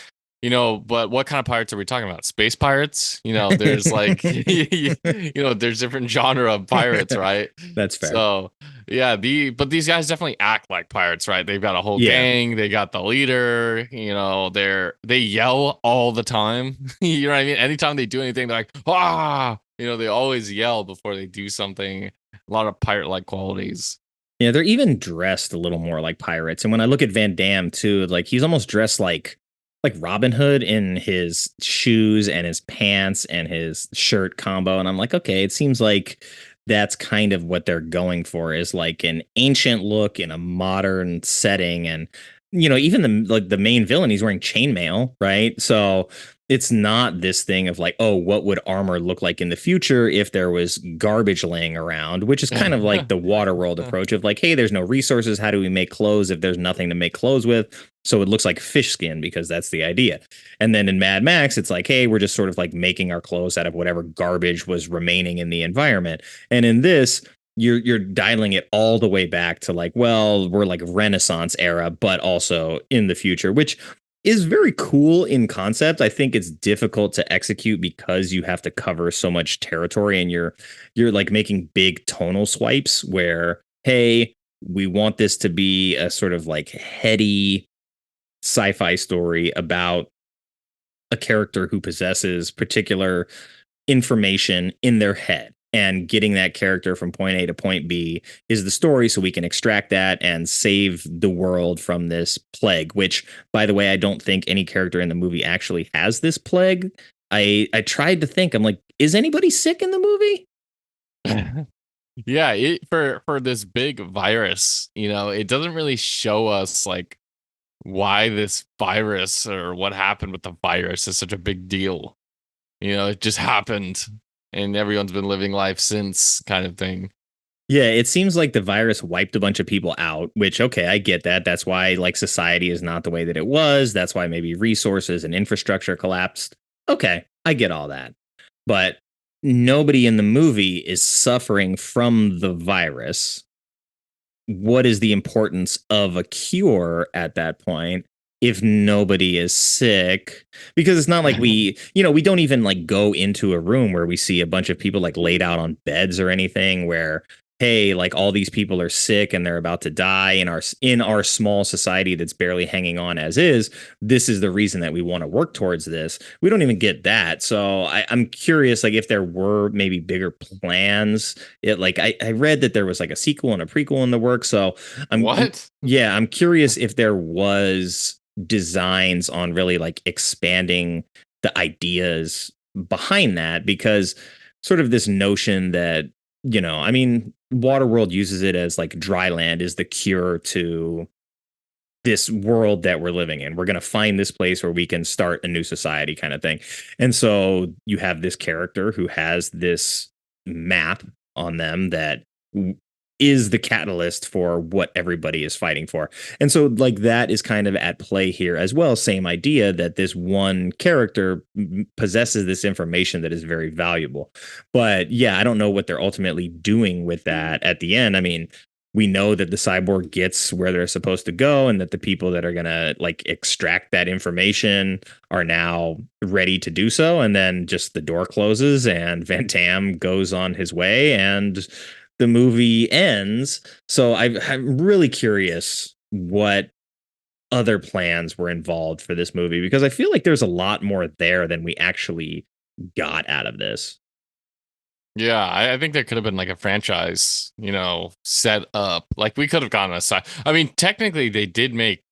what kind of pirates are we talking about? Space pirates? There's like, there's different genre of pirates, right? That's fair. So yeah, but these guys definitely act like pirates, right? They've got a whole gang. They got the leader. They yell all the time. You know what I mean? Anytime they do anything, they're like, ah, they always yell before they do something. A lot of pirate-like qualities. Yeah, they're even dressed a little more like pirates. And when I look at Van Damme too, like he's almost dressed like Robin Hood in his shoes and his pants and his shirt combo. And I'm like, okay, it seems like that's kind of what they're going for, is like an ancient look in a modern setting. And, even the main villain, he's wearing chainmail, right? So it's not this thing of like, oh, what would armor look like in the future if there was garbage laying around, which is kind of like the Waterworld approach of like, hey, there's no resources. How do we make clothes if there's nothing to make clothes with? So it looks like fish skin because that's the idea. And then in Mad Max, it's like, hey, we're just sort of like making our clothes out of whatever garbage was remaining in the environment. And in this, you're dialing it all the way back to like, well, we're like Renaissance era, but also in the future, which is very cool in concept. I think it's difficult to execute because you have to cover so much territory and you're like making big tonal swipes where, hey, we want this to be a sort of like heady sci-fi story about a character who possesses particular information in their head, and getting that character from point A to point B is the story, so we can extract that and save the world from this plague, which, by the way, I don't think any character in the movie actually has this plague. I tried to think, I'm like, is anybody sick in the movie? Yeah, for this big virus, it doesn't really show us like why this virus or what happened with the virus is such a big deal. It just happened and everyone's been living life since, kind of thing. Yeah, it seems like the virus wiped a bunch of people out, which, okay, I get that. That's why like society is not the way that it was. That's why maybe resources and infrastructure collapsed. Okay, I get all that. But nobody in the movie is suffering from the virus. What is the importance of a cure at that point if nobody is sick? Because it's not like we don't even like go into a room where we see a bunch of people like laid out on beds or anything where, hey, like all these people are sick and they're about to die in our small society that's barely hanging on as is. This is the reason that we want to work towards this. We don't even get that. So I'm curious, like if there were maybe bigger plans. I read that there was like a sequel and a prequel in the works. So I'm curious if there was designs on really like expanding the ideas behind that, because sort of this notion that, I mean, Waterworld uses it as like dry land is the cure to this world that we're living in. We're going to find this place where we can start a new society kind of thing. And so you have this character who has this map on them that is the catalyst for what everybody is fighting for. And so like that is kind of at play here as well. Same idea that this one character possesses this information that is very valuable. But yeah, I don't know what they're ultimately doing with that at the end. I mean, we know that the cyborg gets where they're supposed to go and that the people that are going to like extract that information are now ready to do so. And then just the door closes and Van Damme goes on his way and the movie ends. So I'm really curious what other plans were involved for this movie, because I feel like there's a lot more there than we actually got out of this. Yeah, I think there could have been like a franchise, set up. Like we could have gotten a side. I mean, technically they did make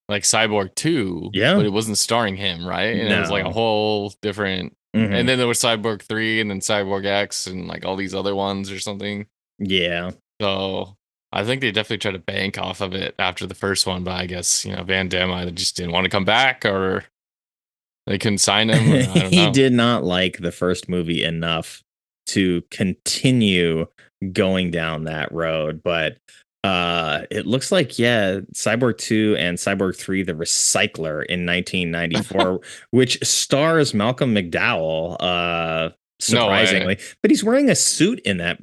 like Cyborg 2, Yeah. but it wasn't starring him, right? And it was like a whole different. Mhm. And then there was Cyborg 3 and then Cyborg X and like all these other ones or something. Yeah. So I think they definitely tried to bank off of it after the first one, but I guess, Van Damme either just didn't want to come back or they couldn't sign him. Or, I don't He know. did not like the first movie enough to continue going down that road. But it looks like, Cyborg 2 and Cyborg 3 The Recycler in 1994, which stars Malcolm McDowell, surprisingly. No, but he's wearing a suit in that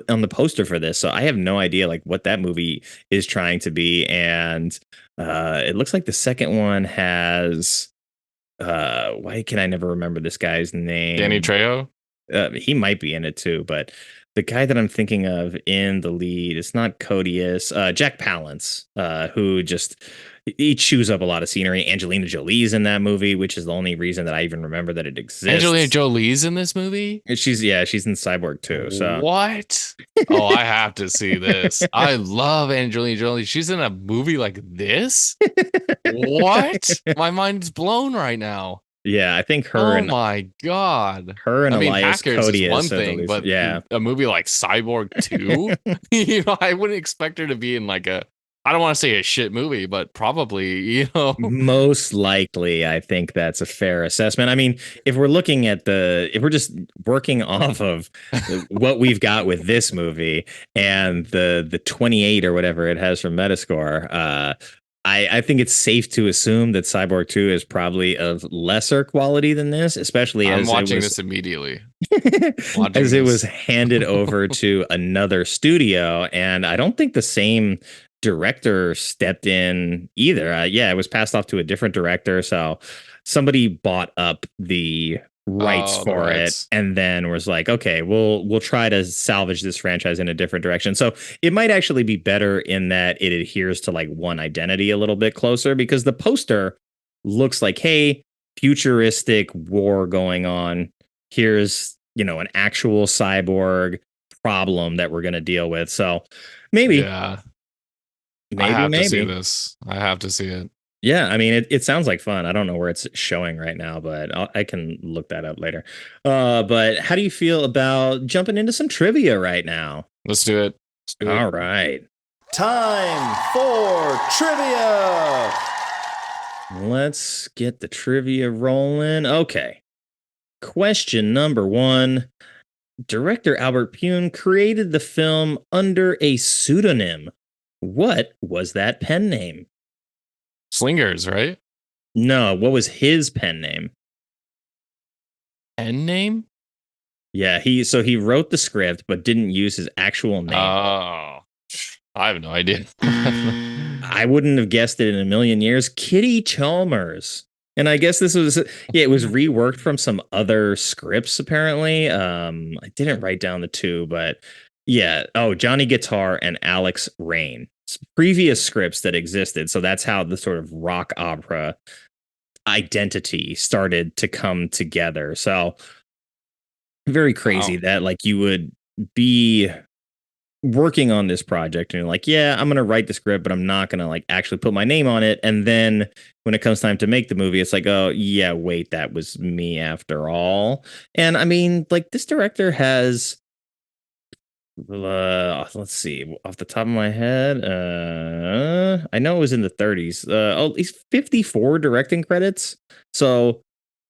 on the poster for this. So I have no idea like what that movie is trying to be. And it looks like the second one has why can I never remember this guy's name? Danny Trejo. He might be in it too, but the guy that I'm thinking of in the lead, it's not Codius, Jack Palance, who just he chews up a lot of scenery. Angelina Jolie's in that movie, which is the only reason that I even remember that it exists. Angelina Jolie's in this movie? She's in Cyborg too. So what? Oh, I have to see this. I love Angelina Jolie. She's in a movie like this? What? My mind's blown right now. Yeah, I think her and my god, her and Elias Hackers Cody is one thing, but a movie like Cyborg 2, I wouldn't expect her to be in like I don't want to say a shit movie, but probably, most likely, I think that's a fair assessment. I mean, if we're looking at if we're just working off of what we've got with this movie and the 28 or whatever it has from Metascore, I think it's safe to assume that Cyborg 2 is probably of lesser quality than this, especially as I'm watching this immediately. As it was handed over to another studio, and I don't think the same director stepped in either. It was passed off to a different director, so somebody bought up the rights for it and then was like, okay, we'll try to salvage this franchise in a different direction. So it might actually be better in that it adheres to like one identity a little bit closer, because the poster looks like, hey, futuristic war going on. Here's, an actual cyborg problem that we're going to deal with. So maybe I have to see this. I have to see it. Yeah, I mean, it sounds like fun. I don't know where it's showing right now, but I can look that up later. But how do you feel about jumping into some trivia right now? Let's do it. All right. Time for trivia. Let's get the trivia rolling. Okay. Question number 1. Director Albert Pyun created the film under a pseudonym. What was that pen name? Slingers, right? No, what was his pen name? Pen name? Yeah, he wrote the script but didn't use his actual name. Oh, I have no idea. I wouldn't have guessed it in a million years. Kitty Chalmers. And I guess this was it was reworked from some other scripts apparently. I didn't write down the two, but yeah. Oh, Johnny Guitar and Alex Rain. Previous scripts that existed. So that's how the sort of rock opera identity started to come together. So very crazy that like you would be working on this project and you're like, yeah, I'm going to write the script, but I'm not going to like actually put my name on it. And then when it comes time to make the movie, it's like, oh yeah, wait, that was me after all. And I mean, like this director has, let's see, off the top of my head, I know it was in the 30s. He's 54 directing credits. So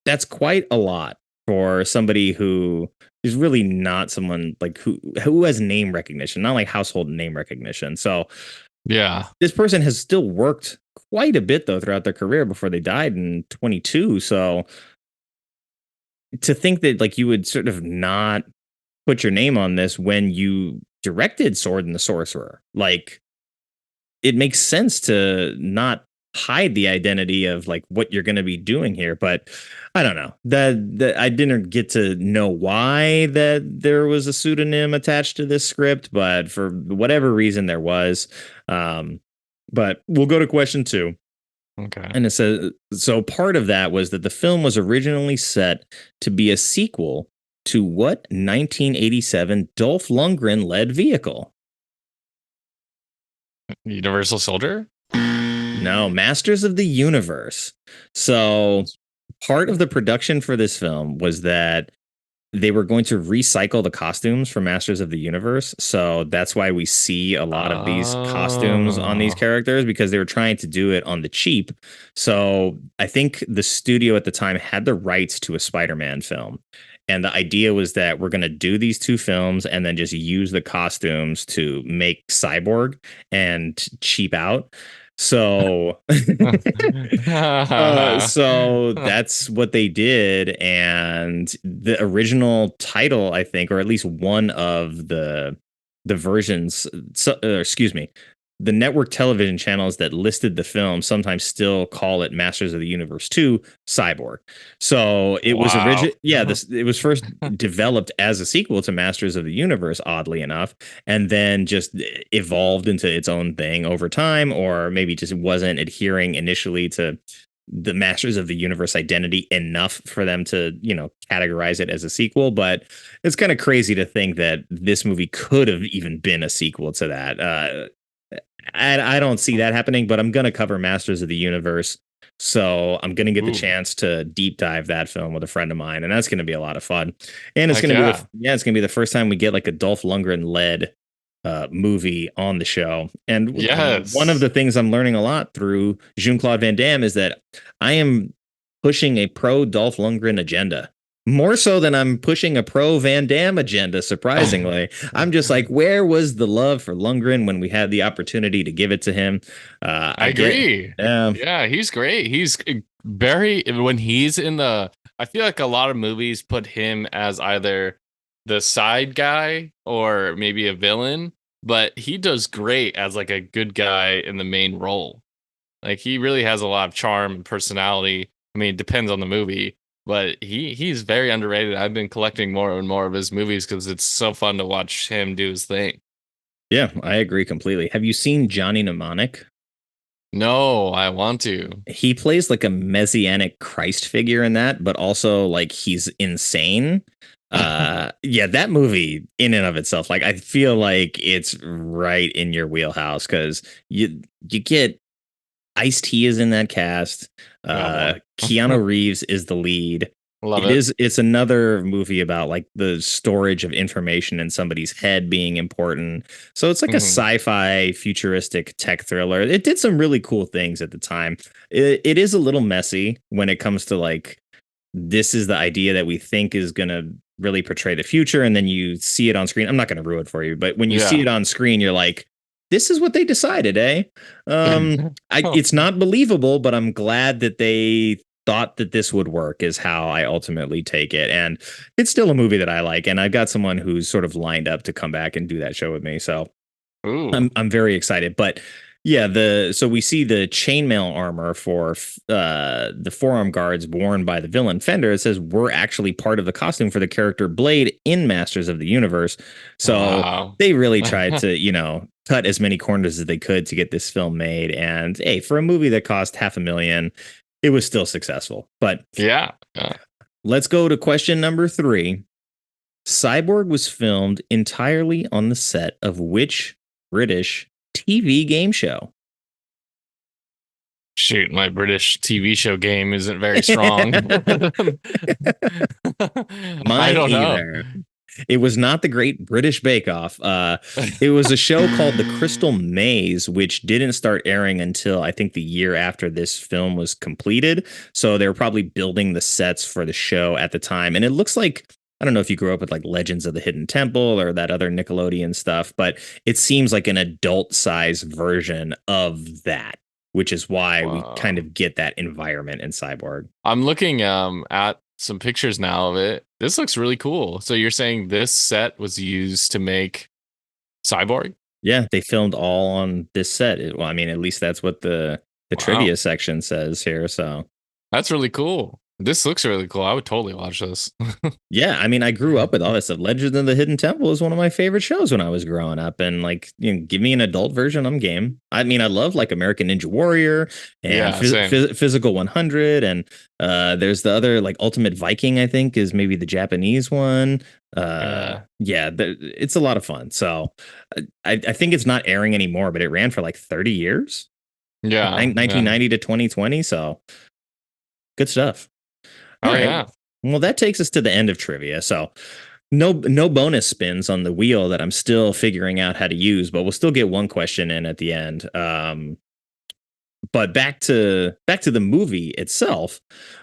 that's quite a lot for somebody who is really not someone like who has name recognition, not like household name recognition. So yeah, this person has still worked quite a bit though throughout their career before they died in 22. So to think that like you would sort of not put your name on this when you directed Sword and the Sorcerer, like it makes sense to not hide the identity of like what you're going to be doing here. But I don't know that I didn't get to know why that there was a pseudonym attached to this script, but for whatever reason there was. But we'll go to question 2. Okay. And it says, so part of that was that the film was originally set to be a sequel to what 1987 Dolph Lundgren led vehicle? Universal Soldier? No, Masters of the Universe. So part of the production for this film was that they were going to recycle the costumes from Masters of the Universe. So that's why we see a lot of these costumes on these characters, because they were trying to do it on the cheap. So I think the studio at the time had the rights to a Spider-Man film. And the idea was that we're going to do these 2 films and then just use the costumes to make Cyborg and cheap out. So, so that's what they did. And the original title, I think, or at least one of the versions, excuse me, the network television channels that listed the film sometimes still call it Masters of the Universe 2 Cyborg. So it was it was first developed as a sequel to Masters of the Universe, oddly enough, and then just evolved into its own thing over time, or maybe just wasn't adhering initially to the Masters of the Universe identity enough for them to, categorize it as a sequel. But it's kind of crazy to think that this movie could have even been a sequel to that. I don't see that happening, but I'm going to cover Masters of the Universe. So I'm going to get the chance to deep dive that film with a friend of mine. And that's going to be a lot of fun. And it's going to be, it's going to be the first time we get like a Dolph Lundgren led movie on the show. And one of the things I'm learning a lot through Jean-Claude Van Damme is that I am pushing a pro Dolph Lundgren agenda. More so than I'm pushing a pro Van Damme agenda, surprisingly. I'm just like, where was the love for Lundgren when we had the opportunity to give it to him? I agree. Yeah, he's great. He's when he's in I feel like a lot of movies put him as either the side guy or maybe a villain, but he does great as like a good guy in the main role. Like he really has a lot of charm and personality. I mean, it depends on the movie. But he's very underrated. I've been collecting more and more of his movies because it's so fun to watch him do his thing. Yeah, I agree completely. Have you seen Johnny Mnemonic? No, I want to. He plays like a messianic Christ figure in that, but also like he's insane. Yeah, that movie in and of itself, like I feel like it's right in your wheelhouse because you get Ice-T is in that cast. Keanu Reeves is the lead. It's another movie about like the storage of information in somebody's head being important. So it's like a sci-fi futuristic tech thriller. It did some really cool things at the time. It is a little messy when it comes to like, this is the idea that we think is going to really portray the future, and then you see it on screen. I'm not going to ruin it for you, but when you see it on screen, you're like, this is what they decided, eh? It's not believable, but I'm glad that they thought that this would work is how I ultimately take it. And it's still a movie that I like. And I've got someone who's sort of lined up to come back and do that show with me. So I'm very excited. But yeah, so we see the chainmail armor for the forearm guards worn by the villain Fender. It says we're actually part of the costume for the character Blade in Masters of the Universe. So they really tried to, cut as many corners as they could to get this film made. And hey, for a movie that cost $500,000, it was still successful. But yeah. Let's go to question number 3. Cyborg was filmed entirely on the set of which British TV game show? Shoot, my British TV show game isn't very strong. I don't know. It was not the Great British Bake Off. It was a show called The Crystal Maze, which didn't start airing until I think the year after this film was completed. So they were probably building the sets for the show at the time. And it looks like, I don't know if you grew up with like Legends of the Hidden Temple or that other Nickelodeon stuff, but it seems like an adult size version of that, which is why we kind of get that environment in Cyborg. I'm looking at some pictures now of it. This looks really cool. So you're saying this set was used to make Cyborg? Yeah, they filmed all on this set. Well, I mean, at least that's what the trivia section says here. So that's really cool. This looks really cool. I would totally watch this. Yeah, I mean, I grew up with all this stuff. Legends of the Hidden Temple is one of my favorite shows when I was growing up. And like, give me an adult version, I'm game. I mean, I love like American Ninja Warrior and Physical 100. And there's the other like Ultimate Viking, I think, is maybe the Japanese one. It's a lot of fun. So I think it's not airing anymore, but it ran for like 30 years. Yeah. 1990 to 2020. So good stuff. Yeah. Well, that takes us to the end of trivia. So no bonus spins on the wheel that I'm still figuring out how to use, but we'll still get one question in at the end. But back to the movie itself.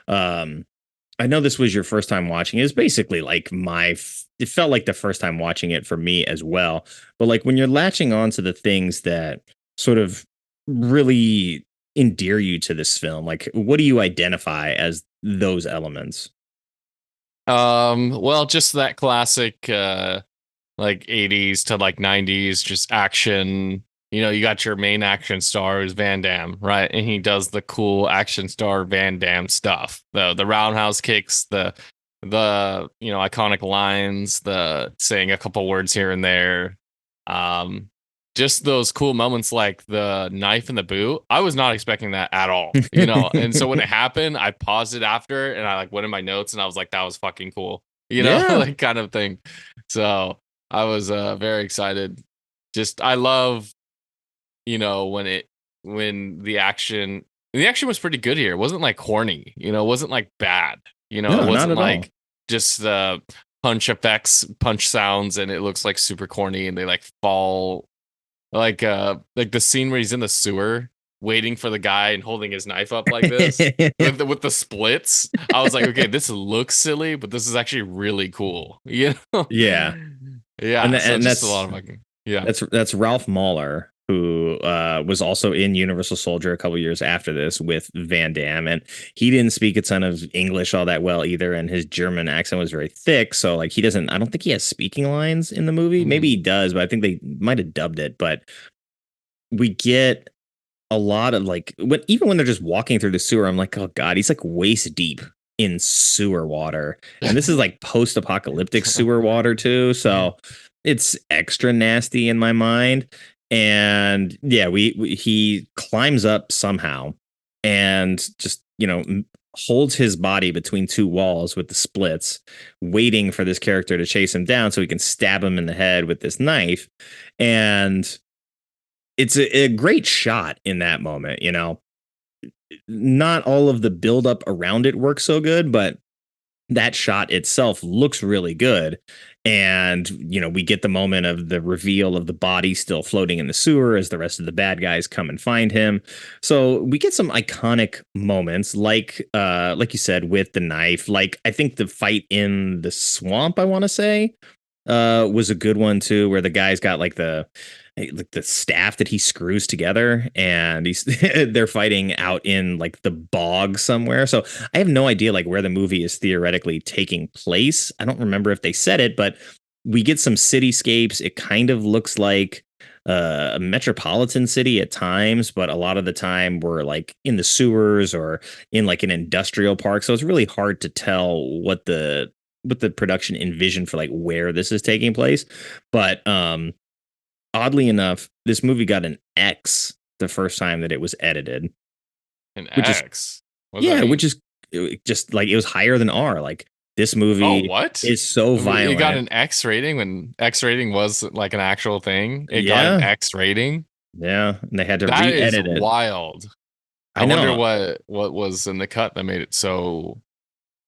I know this was your first time watching it. It's basically like it felt like the first time watching it for me as well. But like when you're latching on to the things that sort of really endear you to this film, like what do you identify as those elements? Well, just that classic like 80s to like 90s just action. You got your main action star who's Van Damme, right? And he does the cool action star Van Damme stuff. The roundhouse kicks, the iconic lines, the saying a couple words here and there. Just those cool moments like the knife in the boot. I was not expecting that at all, And so when it happened, I paused it after and I like went in my notes and I was like, that was fucking cool, like kind of thing. So I was very excited. Just, I love, when the action was pretty good here. It wasn't like horny, it wasn't like bad, it wasn't like just the punch effects, punch sounds, and it looks like super corny and they like fall. Like the scene where he's in the sewer waiting for the guy and holding his knife up like this with the splits. I was like, okay, this looks silly, but this is actually really cool. Yeah. Yeah. And that's that's a lot of fucking, That's Ralph Mahler, who was also in Universal Soldier a couple years after this with Van Damme, and he didn't speak a ton of English all that well either, and his German accent was very thick, so like I don't think he has speaking lines in the movie. Maybe he does, but I think they might have dubbed it. But we get a lot of like even when they're just walking through the sewer, I'm like, oh god, he's like waist deep in sewer water, and this is like post-apocalyptic sewer water too, so it's extra nasty in my mind. And yeah, he climbs up somehow and just, holds his body between two walls with the splits, waiting for this character to chase him down so he can stab him in the head with this knife. And it's a great shot in that moment, Not all of the buildup around it works so good, but that shot itself looks really good. And, we get the moment of the reveal of the body still floating in the sewer as the rest of the bad guys come and find him. So we get some iconic moments like you said, with the knife. Like, I think the fight in the swamp, I want to say, was a good one too, where the guy's got like the staff that he screws together, and they're fighting out in like the bog somewhere. So I have no idea like where the movie is theoretically taking place. I don't remember if they said it, but we get some cityscapes. It kind of looks like a metropolitan city at times, but a lot of the time we're like in the sewers or in like an industrial park. So it's really hard to tell what the production envisioned for like where this is taking place. But oddly enough, this movie got an X the first time that it was edited. Which X? Which is just like it was higher than R. Like, this movie is so violent. It got an X rating when X rating was like an actual thing. It got an X rating. Yeah, and they had to re-edit it. That is wild. I wonder what was in the cut that made it so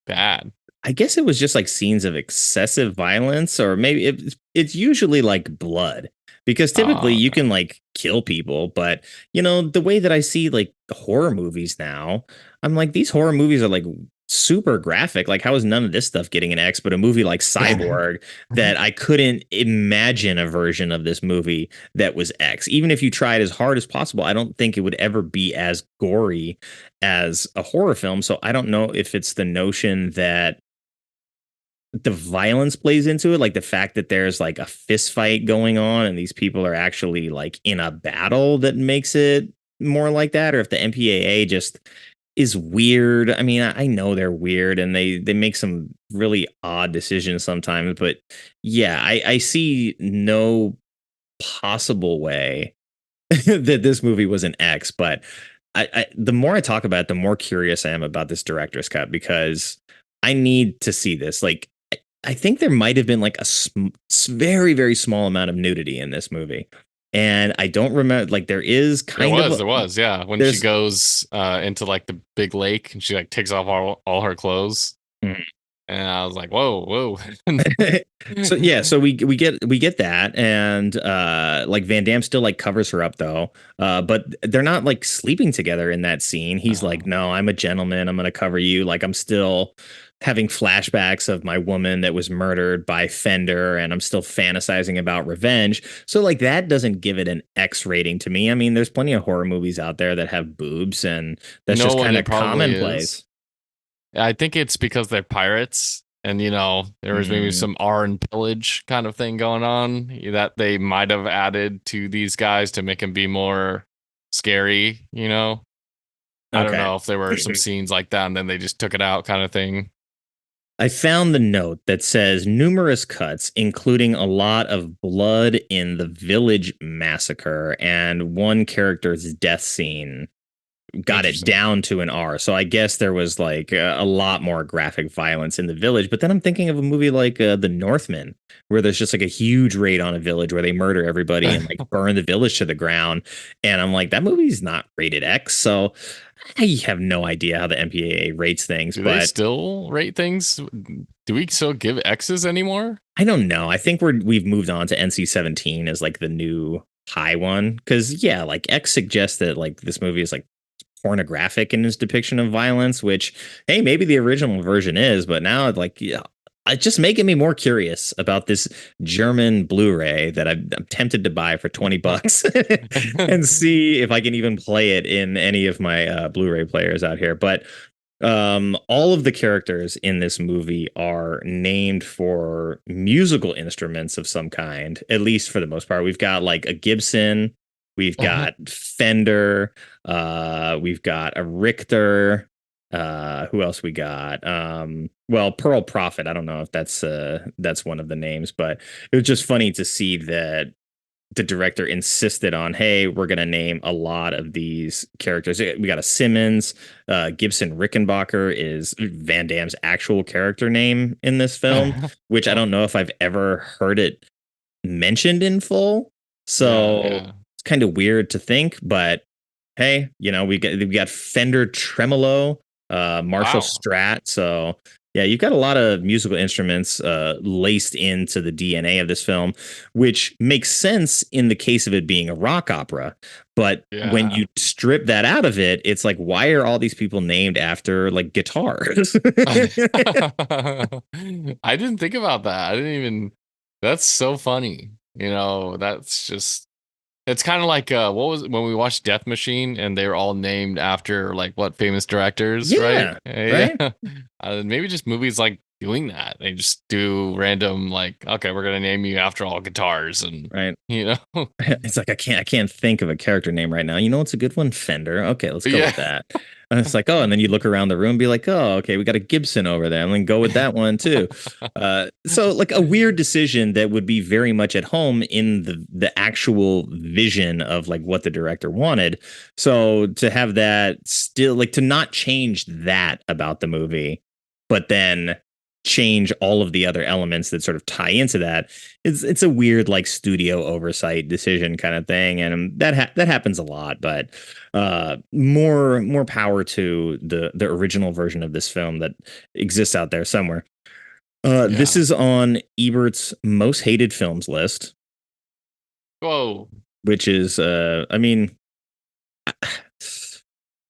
bad. I guess it was just like scenes of excessive violence, or maybe it's usually like blood, because typically you can like kill people. But, the way that I see like horror movies now, I'm like, these horror movies are like super graphic. Like, how is none of this stuff getting an X, but a movie like Cyborg that I couldn't imagine a version of this movie that was X. Even if you tried as hard as possible, I don't think it would ever be as gory as a horror film. So I don't know if it's the notion that the violence plays into it, like the fact that there's like a fist fight going on and these people are actually like in a battle, that makes it more like that, or if the MPAA just is weird. I mean, I know they're weird and they make some really odd decisions sometimes, but yeah, I see no possible way that this movie was an X. But the more I talk about it, the more curious I am about this director's cut, because I need to see this. Like, I think there might have been like a very, very small amount of nudity in this movie. And I don't remember, like, there was, yeah. When she goes into like the big lake and she like takes off all her clothes. Mm-hmm. And I was like, whoa. So we get that. And like Van Damme still like covers her up though. But they're not like sleeping together in that scene. He's like, no, I'm a gentleman. I'm going to cover you. Like, I'm still having flashbacks of my woman that was murdered by Fender, and I'm still fantasizing about revenge. So like, that doesn't give it an X rating to me. I mean, there's plenty of horror movies out there that have boobs, and that's just kind of commonplace. I think it's because they're pirates, and there was maybe some R and pillage kind of thing going on that they might have added to these guys to make them be more scary. I don't know if there were some scenes like that and then they just took it out, kind of thing. I found the note that says numerous cuts, including a lot of blood in the village massacre, and one character's death scene got it down to an R. So I guess there was like a lot more graphic violence in the village. But then I'm thinking of a movie like The Northman, where there's just like a huge raid on a village where they murder everybody and like burn the village to the ground. And I'm like, that movie's not rated X. So I have no idea how the MPAA rates things. Do they still rate things? Do we still give X's anymore? I don't know. I think we've moved on to NC-17 as like the new high one. Because yeah, like X suggests that like this movie is like pornographic in its depiction of violence, which, hey, maybe the original version is, but now like, yeah, it's just making me more curious about this German Blu-ray that I'm tempted to buy for $20 and see if I can even play it in any of my Blu-ray players out here. But all of the characters in this movie are named for musical instruments of some kind, at least for the most part. We've got like a Gibson, we've got Fender, we've got a Richter. Who else we got? Well, Pearl Prophet. I don't know if that's one of the names, but it was just funny to see that the director insisted on, hey, we're going to name a lot of these characters. We got a Simmons. Gibson Rickenbacker is Van Damme's actual character name in this film, which I don't know if I've ever heard it mentioned in full. So it's kind of weird to think, but hey, we got Fender Tremolo, Marshall Strat. So Yeah, you've got a lot of musical instruments laced into the DNA of this film, which makes sense in the case of it being a rock opera. But when Yeah. you strip that out of it, it's like, why are all these people named after like guitars? I didn't think about that. I didn't even. That's so funny. That's just. It's kind of like what was when we watched Death Machine and they were all named after like what famous directors, right? Yeah, right. Yeah. Maybe just movies like doing that. They just do random like, okay, we're gonna name you after all guitars, and Right. you know, It's like I can't think of a character name right now. You know what's a good one? Fender. Okay, let's go yeah, with that. And it's like, oh, and then you look around the room, and be like, oh, okay, we got a Gibson over there. And then go with that one too. So like a weird decision that would be very much at home in the actual vision of like what the director wanted. So to have that still like to not change that about the movie, but then change all of the other elements that sort of tie into that. It's a weird like studio oversight decision kind of thing, and that happens a lot. But more power to the original version of this film that exists out there somewhere. This yeah. is on Ebert's most hated films list, Whoa. which is I mean.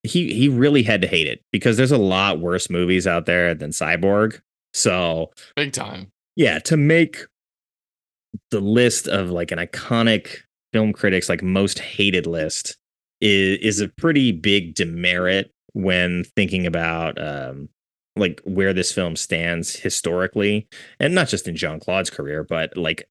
He really had to hate it because there's a lot worse movies out there than Cyborg. So Big time. yeah, to make the list of like an iconic film critics like most hated list is a pretty big demerit when thinking about like where this film stands historically, and not just in Jean-Claude's career, but like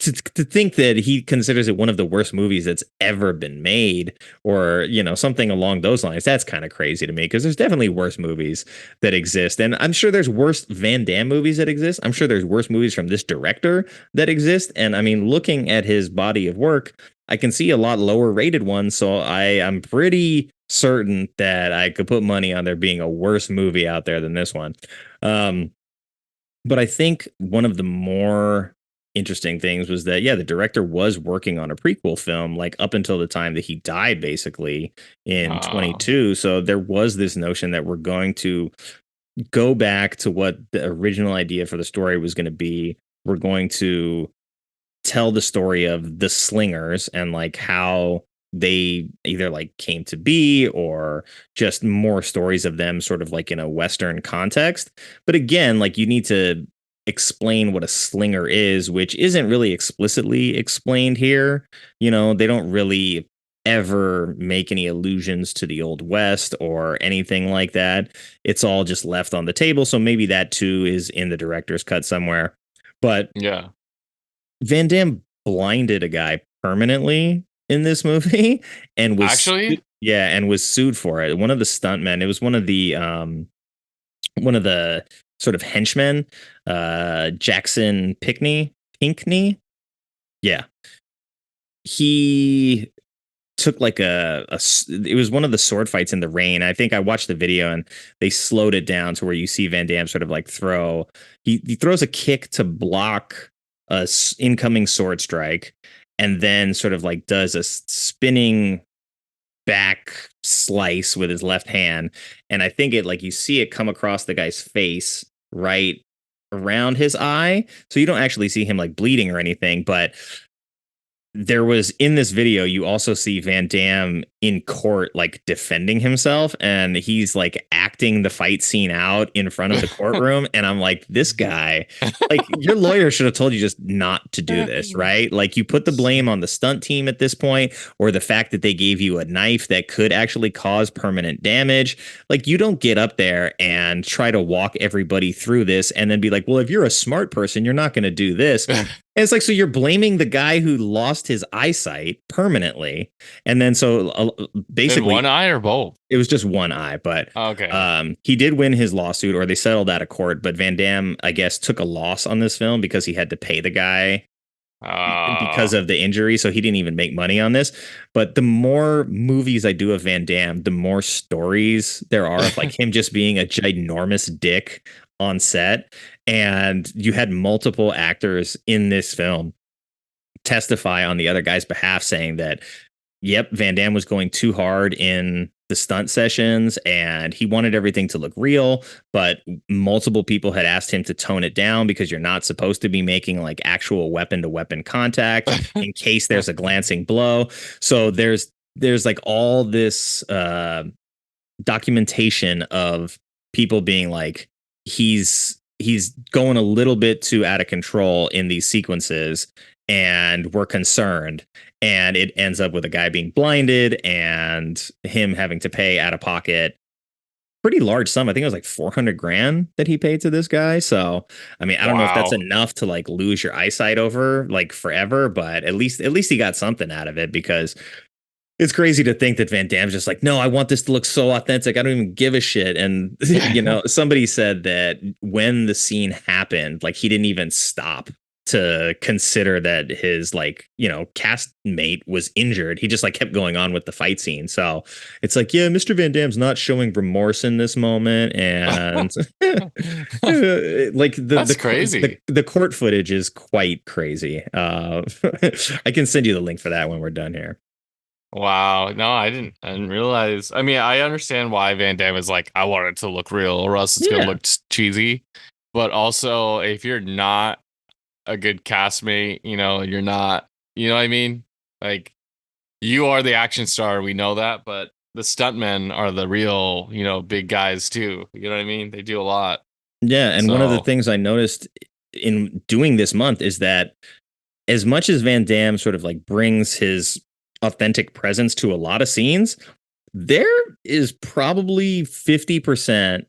to think that he considers it one of the worst movies that's ever been made, or something along those lines. That's kind of crazy to me, because there's definitely worse movies that exist, and I'm sure there's worse Van Damme movies that exist. I'm sure there's worse movies from this director that exist, and I mean, looking at his body of work, I can see a lot lower rated ones, so I'm pretty certain that I could put money on there being a worse movie out there than this one. But I think one of the more interesting things was that, yeah, the director was working on a prequel film like up until the time that he died, basically in 22. So there was this notion that we're going to go back to what the original idea for the story was going to be. We're going to tell the story of the slingers and like how they either like came to be, or just more stories of them sort of like in a Western context. But again, like you need to explain what a slinger is, which isn't really explicitly explained here. They don't really ever make any allusions to the Old West or anything like that. It's all just left on the table. So maybe that too is in the director's cut somewhere. But Yeah. Van Damme blinded a guy permanently in this movie and was Actually? and was sued for it. One of the stuntmen, it was one of the sort of henchmen, Jackson Pinkney. Yeah. He took like it was one of the sword fights in the rain. I think I watched the video and they slowed it down to where you see Van Damme sort of like he throws a kick to block a incoming sword strike, and then sort of like does a spinning back slice with his left hand. And I think it like you see it come across the guy's face right around his eye. So you don't actually see him like bleeding or anything, but there was in this video, you also see Van Damme in court, like defending himself, and he's like acting the fight scene out in front of the courtroom. And I'm like, this guy, like your lawyer should have told you just not to do this, right? Like you put the blame on the stunt team at this point, or the fact that they gave you a knife that could actually cause permanent damage. Like you don't get up there and try to walk everybody through this and then be like, well, if you're a smart person, you're not going to do this. And it's like, so you're blaming the guy who lost his eyesight permanently. And then so basically in one eye or both? It was just one eye, but okay. He did win his lawsuit, or they settled out of court. But Van Damme, I guess, took a loss on this film because he had to pay the guy because of the injury. So he didn't even make money on this. But the more movies I do of Van Damme, the more stories there are of like him just being a ginormous dick on set. And you had multiple actors in this film testify on the other guy's behalf saying that, yep, Van Damme was going too hard in the stunt sessions, and he wanted everything to look real, but multiple people had asked him to tone it down because you're not supposed to be making like actual weapon to weapon contact in case there's a glancing blow. So there's like all this documentation of people being like, he's going a little bit too out of control in these sequences, and we're concerned. And it ends up with a guy being blinded and him having to pay out of pocket pretty large sum. I think it was like 400 grand that he paid to this guy. So, I mean, I don't know if that's enough to like lose your eyesight over like forever, but at least he got something out of it, because it's crazy to think that Van Damme's just like, no, I want this to look so authentic. I don't even give a shit. And, you know, somebody said that when the scene happened, like he didn't even stop to consider that his like, you know, castmate was injured. He just like kept going on with the fight scene. So it's like, yeah, Mr. Van Damme's not showing remorse in this moment. And like that's crazy. The court footage is quite crazy. I can send you the link for that when we're done here. Wow. No, I didn't realize. I mean, I understand why Van Damme is like, I want it to look real or else it's going to look cheesy. But also, if you're not a good castmate, you know, you're not, you know what I mean? Like, you are the action star. We know that. But the stuntmen are the real, you know, big guys too. You know what I mean? They do a lot. Yeah. And one of the things I noticed in doing this month is that as much as Van Damme sort of like brings his authentic presence to a lot of scenes, there is probably 50%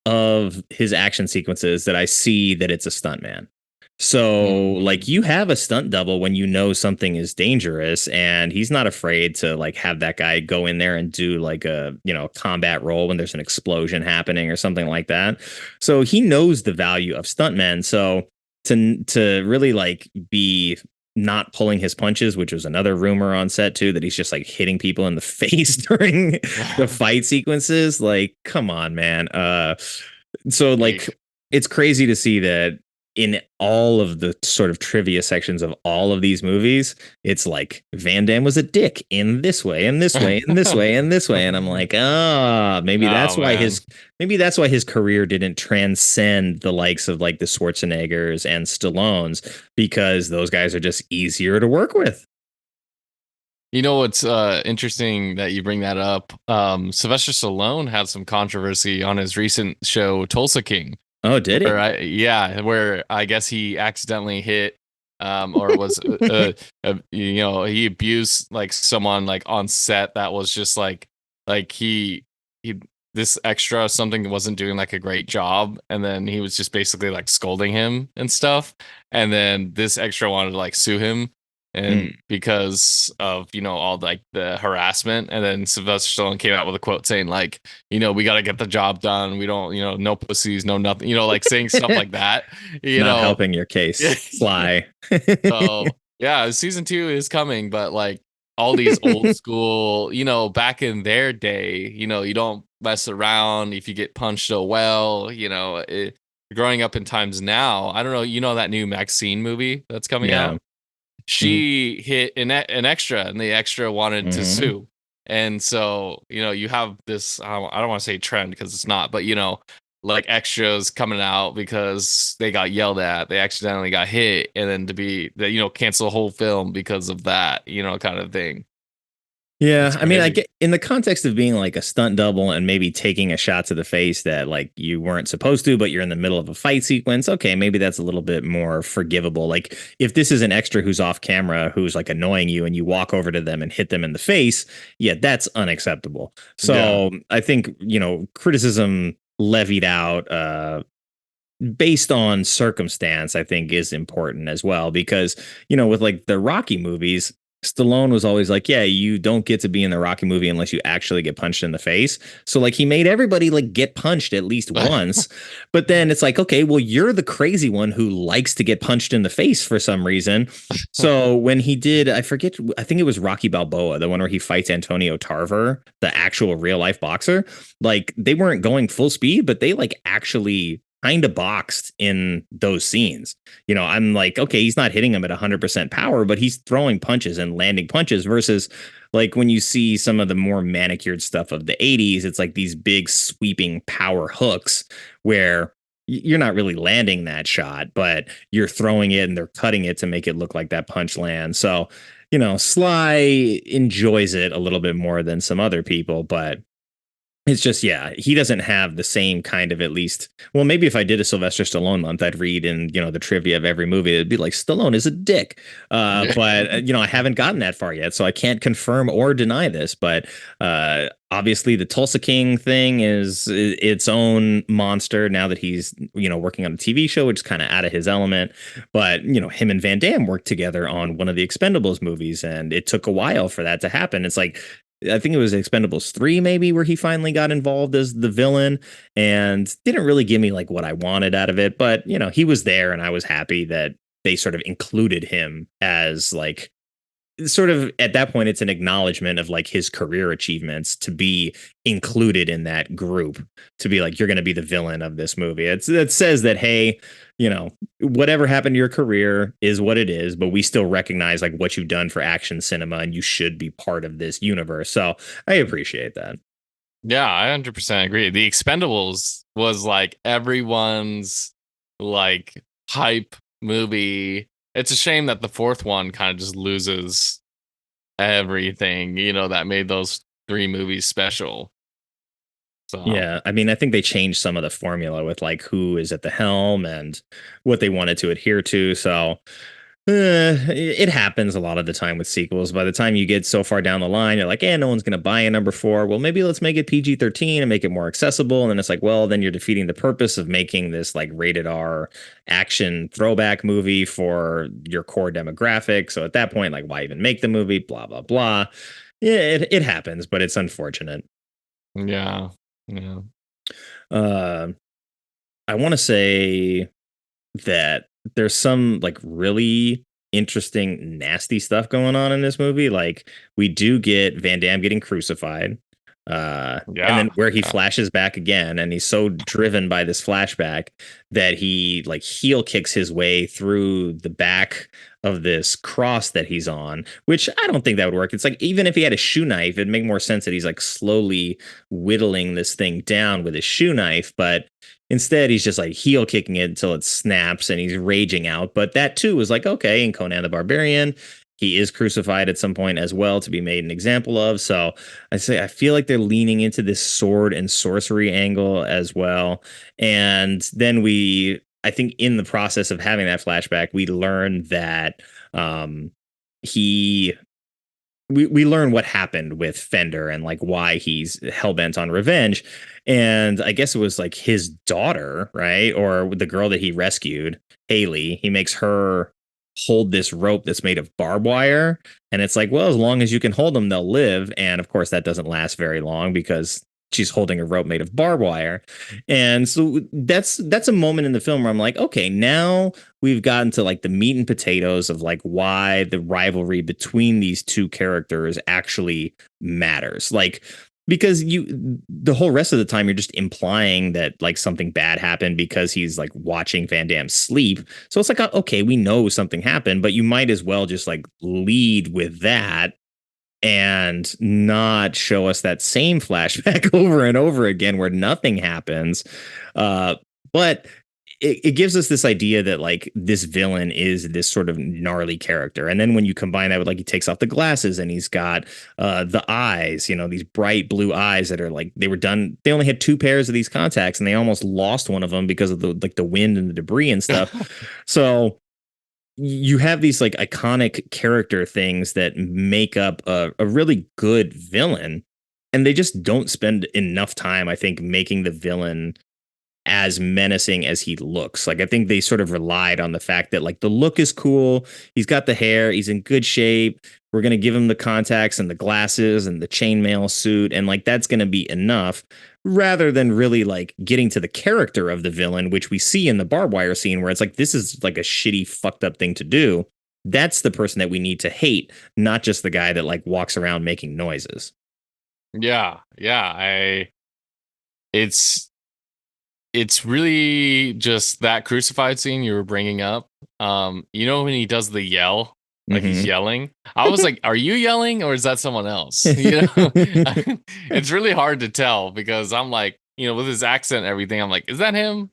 of his action sequences that I see that it's a stuntman. So like you have a stunt double when you know something is dangerous, and he's not afraid to like have that guy go in there and do like a, you know, combat role when there's an explosion happening or something like that. So he knows the value of stuntmen. So to really like be not pulling his punches, which was another rumor on set too, that he's just like hitting people in the face during the fight sequences. Like, come on, man. So like, it's crazy to see that in all of the sort of trivia sections of all of these movies, it's like Van Damme was a dick in this way and this way and this way and this way. And I'm like, maybe that's why his career didn't transcend the likes of like the Schwarzeneggers and Stallones, because those guys are just easier to work with. You know what's interesting that you bring that up? Sylvester Stallone had some controversy on his recent show Tulsa King. Oh, did he? Where I guess he accidentally hit, or was, you know, he abused like someone like on set that was just like he this extra something wasn't doing like a great job, and then he was just basically like scolding him and stuff, and then this extra wanted to like sue him. And because of, you know, all like the harassment, and then Sylvester Stallone came out with a quote saying like, you know, we got to get the job done. We don't, you know, no pussies, no nothing, you know, like saying stuff like that. You Not know, helping your case, Sly. So yeah, season 2 is coming, but like all these old school, you know, back in their day, you know, you don't mess around if you get punched so well, you know. Growing up in times now, I don't know, you know, that new Maxine movie that's coming out. She hit an extra, and the extra wanted to sue. And so, you know, you have this, I don't want to say trend because it's not, but, you know, like extras coming out because they got yelled at, they accidentally got hit, and then to be that, you know, cancel the whole film because of that, you know, kind of thing. Yeah, I mean, I get in the context of being like a stunt double and maybe taking a shot to the face that like you weren't supposed to, but you're in the middle of a fight sequence. Okay, maybe that's a little bit more forgivable. Like if this is an extra who's off camera, who's like annoying you, and you walk over to them and hit them in the face, yeah, that's unacceptable. So I think, you know, criticism levied out based on circumstance, I think is important as well, because, you know, with like the Rocky movies, Stallone was always like, yeah, you don't get to be in the Rocky movie unless you actually get punched in the face. So like he made everybody like get punched at least once. But then it's like, okay, well, you're the crazy one who likes to get punched in the face for some reason. So when he did, I forget, I think it was Rocky Balboa, the one where he fights Antonio Tarver, the actual real life boxer. Like they weren't going full speed, but they like actually kind of boxed in those scenes. You know, I'm like, okay, he's not hitting him at 100% power, but he's throwing punches and landing punches versus like when you see some of the more manicured stuff of the 80s, it's like these big sweeping power hooks where you're not really landing that shot, but you're throwing it and they're cutting it to make it look like that punch lands. So, you know, Sly enjoys it a little bit more than some other people, but it's just, yeah, he doesn't have the same kind of, at least. Well, maybe if I did a Sylvester Stallone month, I'd read in, you know, the trivia of every movie. It'd be like Stallone is a dick. But, you know, I haven't gotten that far yet, so I can't confirm or deny this. But obviously, the Tulsa King thing is its own monster now that he's, you know, working on a TV show, which is kind of out of his element. But, you know, him and Van Damme worked together on one of the Expendables movies, and it took a while for that to happen. It's like, I think it was Expendables 3 maybe where he finally got involved as the villain and didn't really give me like what I wanted out of it. But, you know, he was there and I was happy that they sort of included him as like sort of at that point, it's an acknowledgement of like his career achievements to be included in that group, to be like, you're going to be the villain of this movie. It says that, hey, you know, whatever happened to your career is what it is, but we still recognize like what you've done for action cinema and you should be part of this universe. So I appreciate that. Yeah, I 100% agree. The Expendables was like everyone's like hype movie. It's a shame that the fourth one kind of just loses everything, you know, that made those three movies special. So Yeah, I mean, I think they changed some of the formula with like who is at the helm and what they wanted to adhere to. So it happens a lot of the time with sequels. By the time you get so far down the line, you're like, no one's going to buy a number 4. Well, maybe let's make it PG-13 and make it more accessible. And then it's like, well, then you're defeating the purpose of making this like rated R action throwback movie for your core demographic. So at that point, like, why even make the movie? Blah, blah, blah. Yeah, it happens, but it's unfortunate. yeah. Yeah. I want to say that there's some like really interesting, nasty stuff going on in this movie. Like we do get Van Damme getting crucified. And then where he flashes back again, and he's so driven by this flashback that he like heel kicks his way through the back of this cross that he's on, which I don't think that would work. It's like, even if he had a shoe knife, it'd make more sense that he's like slowly whittling this thing down with his shoe knife, but instead he's just like heel kicking it until it snaps and he's raging out. But that too was like, okay, in Conan the Barbarian, he is crucified at some point as well to be made an example of. So I feel like they're leaning into this sword and sorcery angle as well. And then I think in the process of having that flashback, we learn that we learn what happened with Fender and like why he's hellbent on revenge. And I guess it was like his daughter, right? Or the girl that he rescued, Haley. He makes her hold this rope that's made of barbed wire. And it's like, well, as long as you can hold them, they'll live. And of course, that doesn't last very long because she's holding a rope made of barbed wire. And so that's a moment in the film where I'm like, okay, now we've gotten to like the meat and potatoes of like why the rivalry between these two characters actually matters. Like, because the whole rest of the time you're just implying that like something bad happened because he's like watching Van Damme sleep. So it's like, okay, we know something happened, but you might as well just like lead with that and not show us that same flashback over and over again where nothing happens. But it gives us this idea that like this villain is this sort of gnarly character. And then when you combine that with like he takes off the glasses and he's got the eyes, you know, these bright blue eyes that are like they only had 2 pairs of these contacts and they almost lost one of them because of the wind and the debris and stuff. So you have these like iconic character things that make up a really good villain, and they just don't spend enough time, I think, making the villain as menacing as he looks. Like I think they sort of relied on the fact that like the look is cool, he's got the hair, he's in good shape, we're going to give him the contacts and the glasses and the chainmail suit, and like that's going to be enough, rather than really like getting to the character of the villain, which we see in the barbed wire scene where it's like, this is like a shitty fucked up thing to do. That's the person that we need to hate, not just the guy that like walks around making noises. Yeah. it's really just that crucified scene you were bringing up. You know when he does the yell, like he's yelling. I was like, "Are you yelling, or is that someone else?" You know, it's really hard to tell because I'm like, with his accent and everything, I'm like, "Is that him?"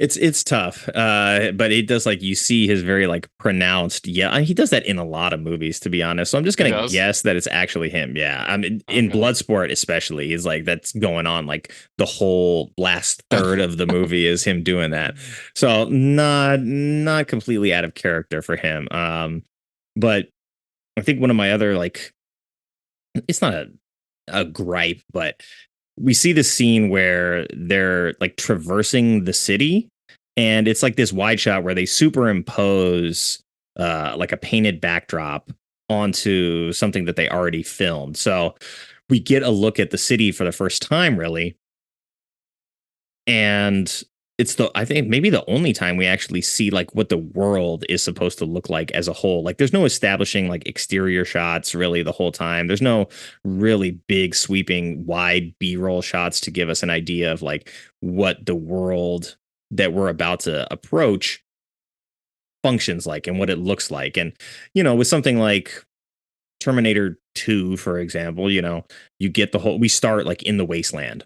It's tough, but it does, like, you see his very, like, pronounced, yeah, and he does that in a lot of movies, to be honest. So I'm just He gonna does? guess that it's actually him. Yeah, I mean, in Okay. Bloodsport especially, is like that's going on like the whole last third of the movie is him doing that. So not completely out of character for him. But I think one of my other, like, it's not a gripe, but we see this scene where they're like traversing the city, and it's like this wide shot where they superimpose like a painted backdrop onto something that they already filmed. So we get a look at the city for the first time, really, and it's the I think maybe the only time we actually see like what the world is supposed to look like as a whole. Like there's no establishing like exterior shots really the whole time. There's no really big sweeping wide B-roll shots to give us an idea of like what the world that we're about to approach functions like and what it looks like. And with something like Terminator 2, for example, you get the whole we start like in the wasteland.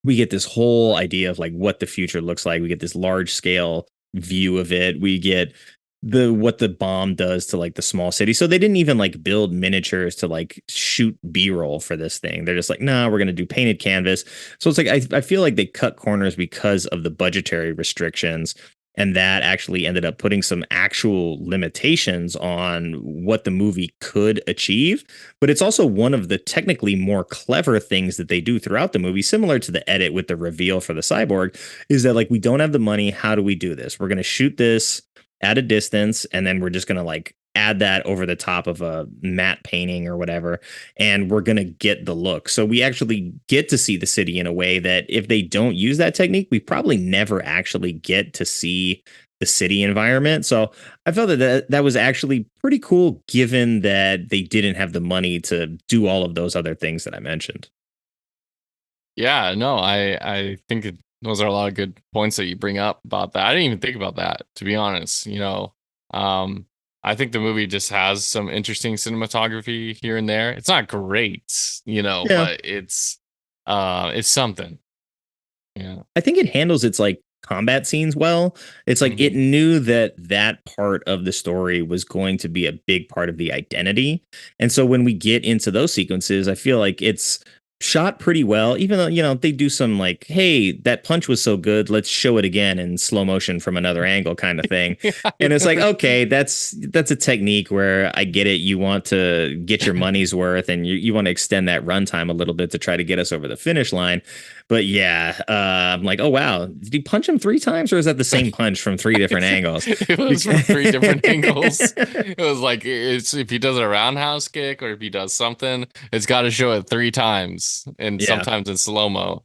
We get this whole idea of like what the future looks like. We get this large scale view of it. We get the what the bomb does to like the small city. So they didn't even like build miniatures to like shoot B-roll for this thing. They're just like, nah, we're gonna do painted canvas. So it's like I feel like they cut corners because of the budgetary restrictions. And that actually ended up putting some actual limitations on what the movie could achieve. But it's also one of the technically more clever things that they do throughout the movie, similar to the edit with the reveal for the cyborg, is that like, we don't have the money. How do we do this? We're going to shoot this at a distance, and then we're just going to like add that over the top of a matte painting or whatever, and we're going to get the look. So we actually get to see the city in a way that if they don't use that technique, we probably never actually get to see the city environment. So I felt that was actually pretty cool, given that they didn't have the money to do all of those other things that I mentioned. Yeah, no, I think those are a lot of good points that you bring up about that. I didn't even think about that, to be honest. Um, I think the movie just has some interesting cinematography here and there. It's not great, Yeah. but it's something. Yeah. I think it handles its like combat scenes well. It's like it Mhm. knew that that part of the story was going to be a big part of the identity. And so when we get into those sequences, I feel like it's shot pretty well, even though, they do some like, hey, that punch was so good, let's show it again in slow motion from another angle kind of thing. Yeah, I And it's like, never- okay, that's a technique where I get it. You want to get your money's worth, and you want to extend that runtime a little bit to try to get us over the finish line. But yeah, I'm like, oh wow, did he punch him 3 times, or is that the same punch from 3 different angles? It was from 3 different angles. It was like it's if he does a roundhouse kick or if he does something, it's got to show it 3 times, and Yeah. sometimes in slow mo.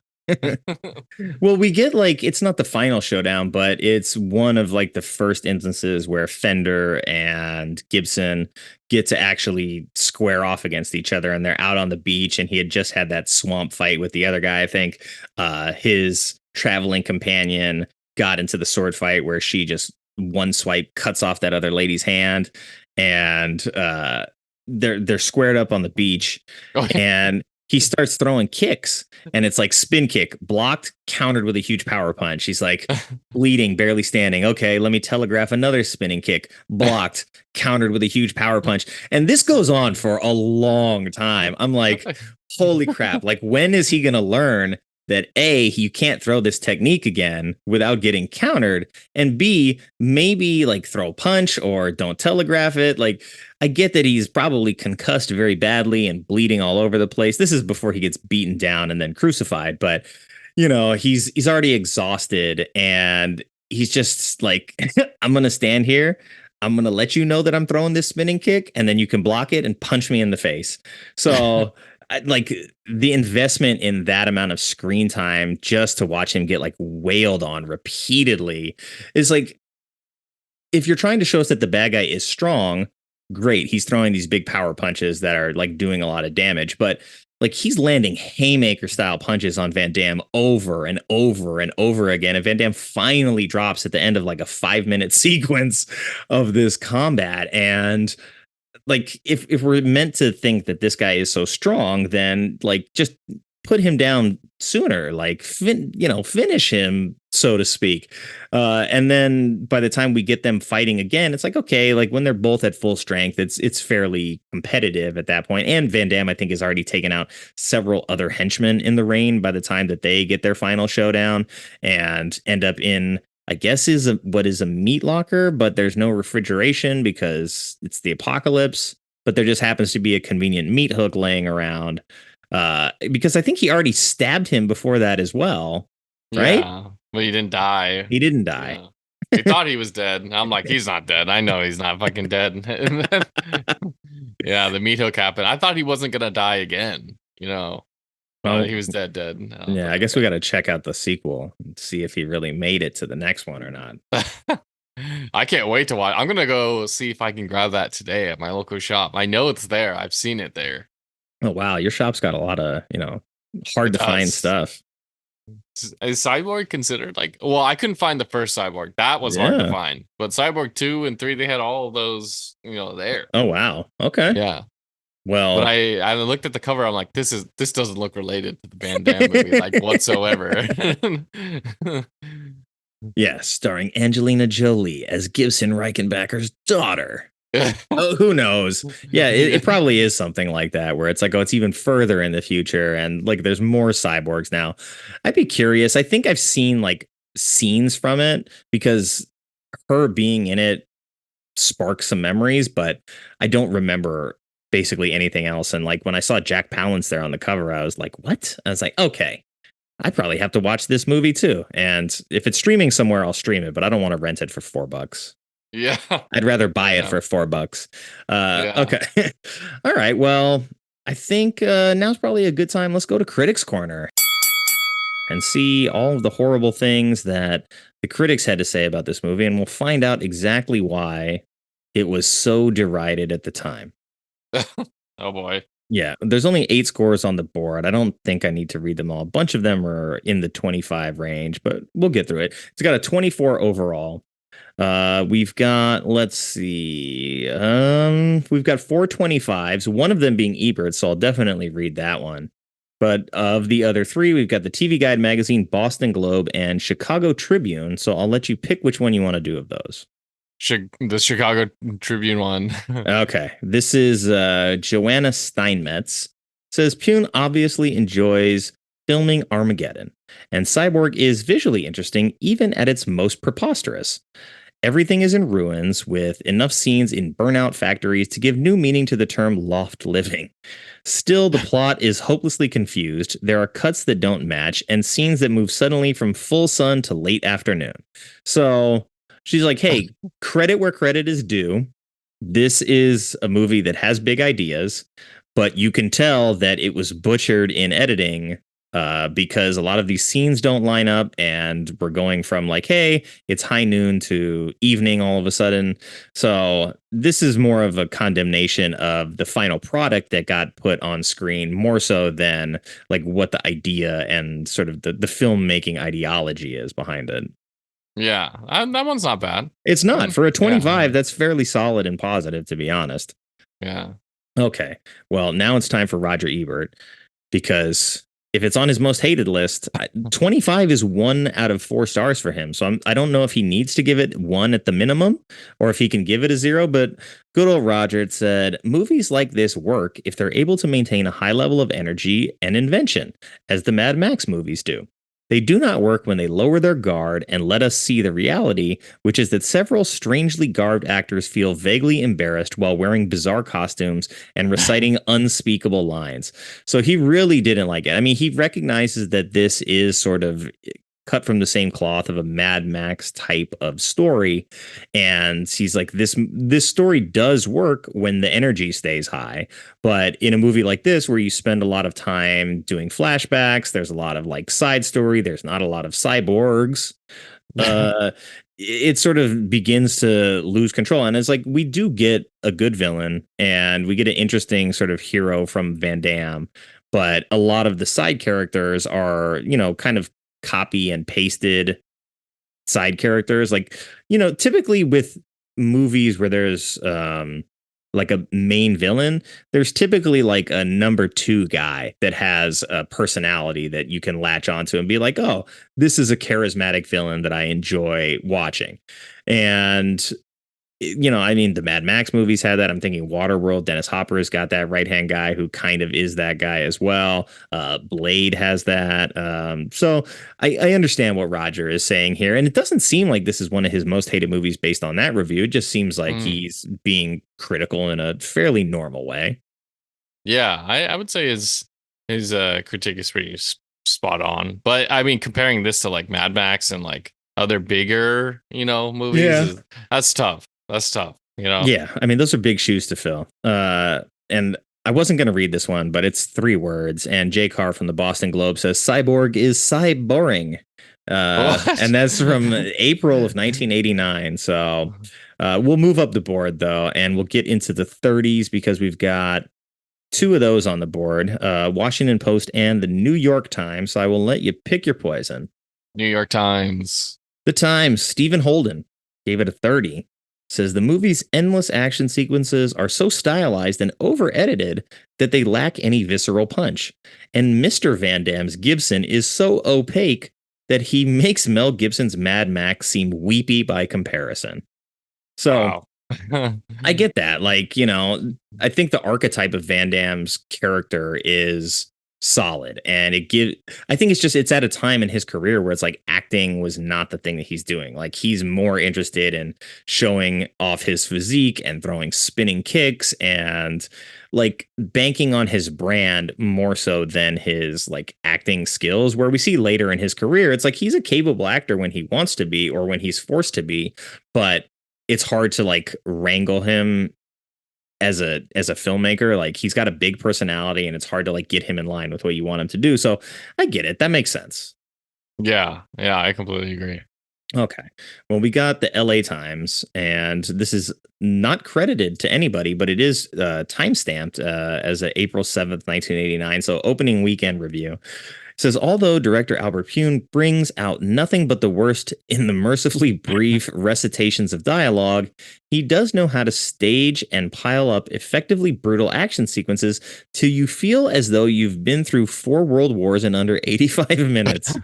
Well, we get like it's not the final showdown, but it's one of like the first instances where Fender and Gibson get to actually square off against each other, and they're out on the beach, and he had just had that swamp fight with the other guy. I think his traveling companion got into the sword fight where she just one swipe cuts off that other lady's hand, and they're squared up on the beach, Oh, yeah. and he starts throwing kicks, and it's like spin kick, blocked, countered with a huge power punch. He's like bleeding, barely standing. Okay, let me telegraph another spinning kick, blocked, countered with a huge power punch. And this goes on for a long time. I'm like, holy crap. Like, when is he going to learn that A, you can't throw this technique again without getting countered, and B, maybe like throw a punch or don't telegraph it? Like, I get that he's probably concussed very badly and bleeding all over the place. This is before he gets beaten down and then crucified, but he's already exhausted, and he's just like, I'm going to stand here. I'm going to let you know that I'm throwing this spinning kick, and then you can block it and punch me in the face. So like the investment in that amount of screen time just to watch him get like wailed on repeatedly is like, if you're trying to show us that the bad guy is strong, great. He's throwing these big power punches that are like doing a lot of damage. But like he's landing haymaker style punches on Van Damme over and over and over again. And Van Damme finally drops at the end of like a 5-minute sequence of this combat. And like, if we're meant to think that this guy is so strong, then like just put him down sooner, like finish him, so to speak. And then by the time we get them fighting again, it's like, okay, like when they're both at full strength, it's fairly competitive at that point. And Van Damme, I think, has already taken out several other henchmen in the rain by the time that they get their final showdown and end up in, I guess, what is a meat locker, but there's no refrigeration because it's the apocalypse. But there just happens to be a convenient meat hook laying around. Because I think he already stabbed him before that as well, right? Yeah, but he didn't die. He didn't die. Yeah. He thought he was dead. I'm like, he's not dead. I know he's not fucking dead. Yeah, the meat hook happened. I thought he wasn't gonna die again. He was dead. Yeah, I guess we got to check out the sequel and see if he really made it to the next one or not. I can't wait to watch. I'm gonna go see if I can grab that today at my local shop. I know it's there. I've seen it there. Oh, wow. Your shop's got a lot of, hard to find stuff. Is Cyborg considered I couldn't find the first Cyborg. That was hard to find. But Cyborg 2 and 3, they had all of those, there. Oh, wow. Okay. Yeah. Well, but I looked at the cover. I'm like, this doesn't look related to the Van Damme movie, whatsoever. Yeah, starring Angelina Jolie as Gibson Reichenbacker's daughter. Oh, who knows? Yeah, it probably is something like that where it's like, oh, it's even further in the future and like there's more cyborgs now. I'd be curious. I think I've seen like scenes from it because her being in it sparks some memories, but I don't remember basically anything else. And like when I saw Jack Palance there on the cover, I was like, what? I was like, okay, I probably have to watch this movie too. And if it's streaming somewhere, I'll stream it, but I don't want to rent it for $4. Yeah, I'd rather buy it for $4. Okay. All right. Well, I think now's probably a good time. Let's go to Critics Corner and see all of the horrible things that the critics had to say about this movie. And we'll find out exactly why it was so derided at the time. Oh, boy. Yeah, there's only 8 scores on the board. I don't think I need to read them all. A bunch of them are in the 25 range, but we'll get through it. It's got a 24 overall. We've got, let's see, we've got 4 25s, one of them being Ebert, so I'll definitely read that one. But of the other 3, we've got the TV Guide magazine, Boston Globe, and Chicago Tribune, so I'll let you pick which one you want to do of those. The Chicago Tribune one. Okay, this is Joanna Steinmetz. Says Pyun obviously enjoys filming Armageddon, and Cyborg is visually interesting even at its most preposterous. Everything is in ruins, with enough scenes in burnout factories to give new meaning to the term loft living. Still, the plot is hopelessly confused. There are cuts that don't match, and scenes that move suddenly from full sun to late afternoon. So she's like, hey, credit where credit is due. This is a movie that has big ideas, but you can tell that it was butchered in editing because a lot of these scenes don't line up, and we're going from like, hey, it's high noon to evening all of a sudden. So this is more of a condemnation of the final product that got put on screen, more so than like what the idea and sort of the filmmaking ideology is behind it. Yeah, that one's not bad. It's not. For a 25, that's fairly solid and positive, to be honest. Yeah. Okay. Well, now it's time for Roger Ebert, because if it's on his most hated list, 25 is 1 out of 4 stars for him. So I don't know if he needs to give it 1 at the minimum or if he can give it a 0. But good old Roger said, movies like this work if they're able to maintain a high level of energy and invention, as the Mad Max movies do. They do not work when they lower their guard and let us see the reality, which is that several strangely garbed actors feel vaguely embarrassed while wearing bizarre costumes and reciting unspeakable lines. So he really didn't like it. I mean, he recognizes that this is sort of cut from the same cloth of a Mad Max type of story. And he's like, this story does work when the energy stays high. But in a movie like this, where you spend a lot of time doing flashbacks, there's a lot of like side story, there's not a lot of cyborgs. It sort of begins to lose control. And it's like, we do get a good villain and we get an interesting sort of hero from Van Damme, but a lot of the side characters are, kind of copy and pasted side characters. Like, typically with movies where there's like a main villain, there's typically like a number two guy that has a personality that you can latch onto and be like, oh, this is a charismatic villain that I enjoy watching. And I mean, the Mad Max movies had that. I'm thinking Waterworld. Dennis Hopper's got that right hand guy who kind of is that guy as well. Blade has that. So I understand what Roger is saying here, and it doesn't seem like this is one of his most hated movies based on that review. It just seems like he's being critical in a fairly normal way. Yeah, I would say his critique is pretty spot on. But I mean, comparing this to like Mad Max and like other bigger, movies, that's tough. That's tough, Yeah, I mean, those are big shoes to fill. And I wasn't going to read this one, but it's 3 words. And Jay Carr from the Boston Globe says Cyborg is cyboring. And that's from April of 1989. So we'll move up the board, though, and we'll get into the 30s because we've got 2 of those on the board, Washington Post and the New York Times. So I will let you pick your poison. New York Times. The Times, Stephen Holden gave it a 30. Says the movie's endless action sequences are so stylized and over-edited that they lack any visceral punch. And Mr. Van Damme's Gibson is so opaque that he makes Mel Gibson's Mad Max seem weepy by comparison. So I get that. Like, I think the archetype of Van Damme's character is solid, and I think it's at a time in his career where it's like acting was not the thing that he's doing. Like, he's more interested in showing off his physique and throwing spinning kicks and like banking on his brand more so than his like acting skills, where we see later in his career it's like he's a capable actor when he wants to be or when he's forced to be, but it's hard to like wrangle him as a filmmaker. Like, he's got a big personality and it's hard to like get him in line with what you want him to do. So I get it. That makes sense. Yeah, I completely agree. Okay. Well, we got the LA Times, and this is not credited to anybody, but it is time-stamped as a April 7th, 1989. So opening weekend review. It says, although director Albert Pyun brings out nothing but the worst in the mercifully brief recitations of dialogue, he does know how to stage and pile up effectively brutal action sequences till you feel as though you've been through 4 world wars in under 85 minutes.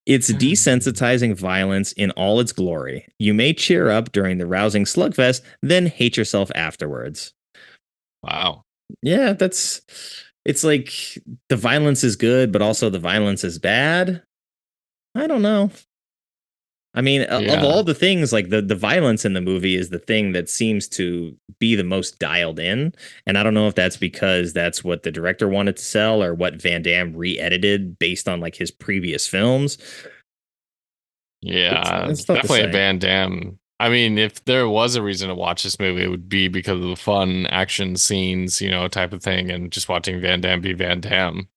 It's desensitizing violence in all its glory. You may cheer up during the rousing slugfest, then hate yourself afterwards. Wow. Yeah, it's like the violence is good, but also the violence is bad. I don't know. I mean, of all the things, like the violence in the movie is the thing that seems to be the most dialed in. And I don't know if that's because that's what the director wanted to sell or what Van Damme re-edited based on like his previous films. Yeah, it's definitely a Van Damme. I mean, if there was a reason to watch this movie, it would be because of the fun action scenes, type of thing, and just watching Van Damme be Van Damme.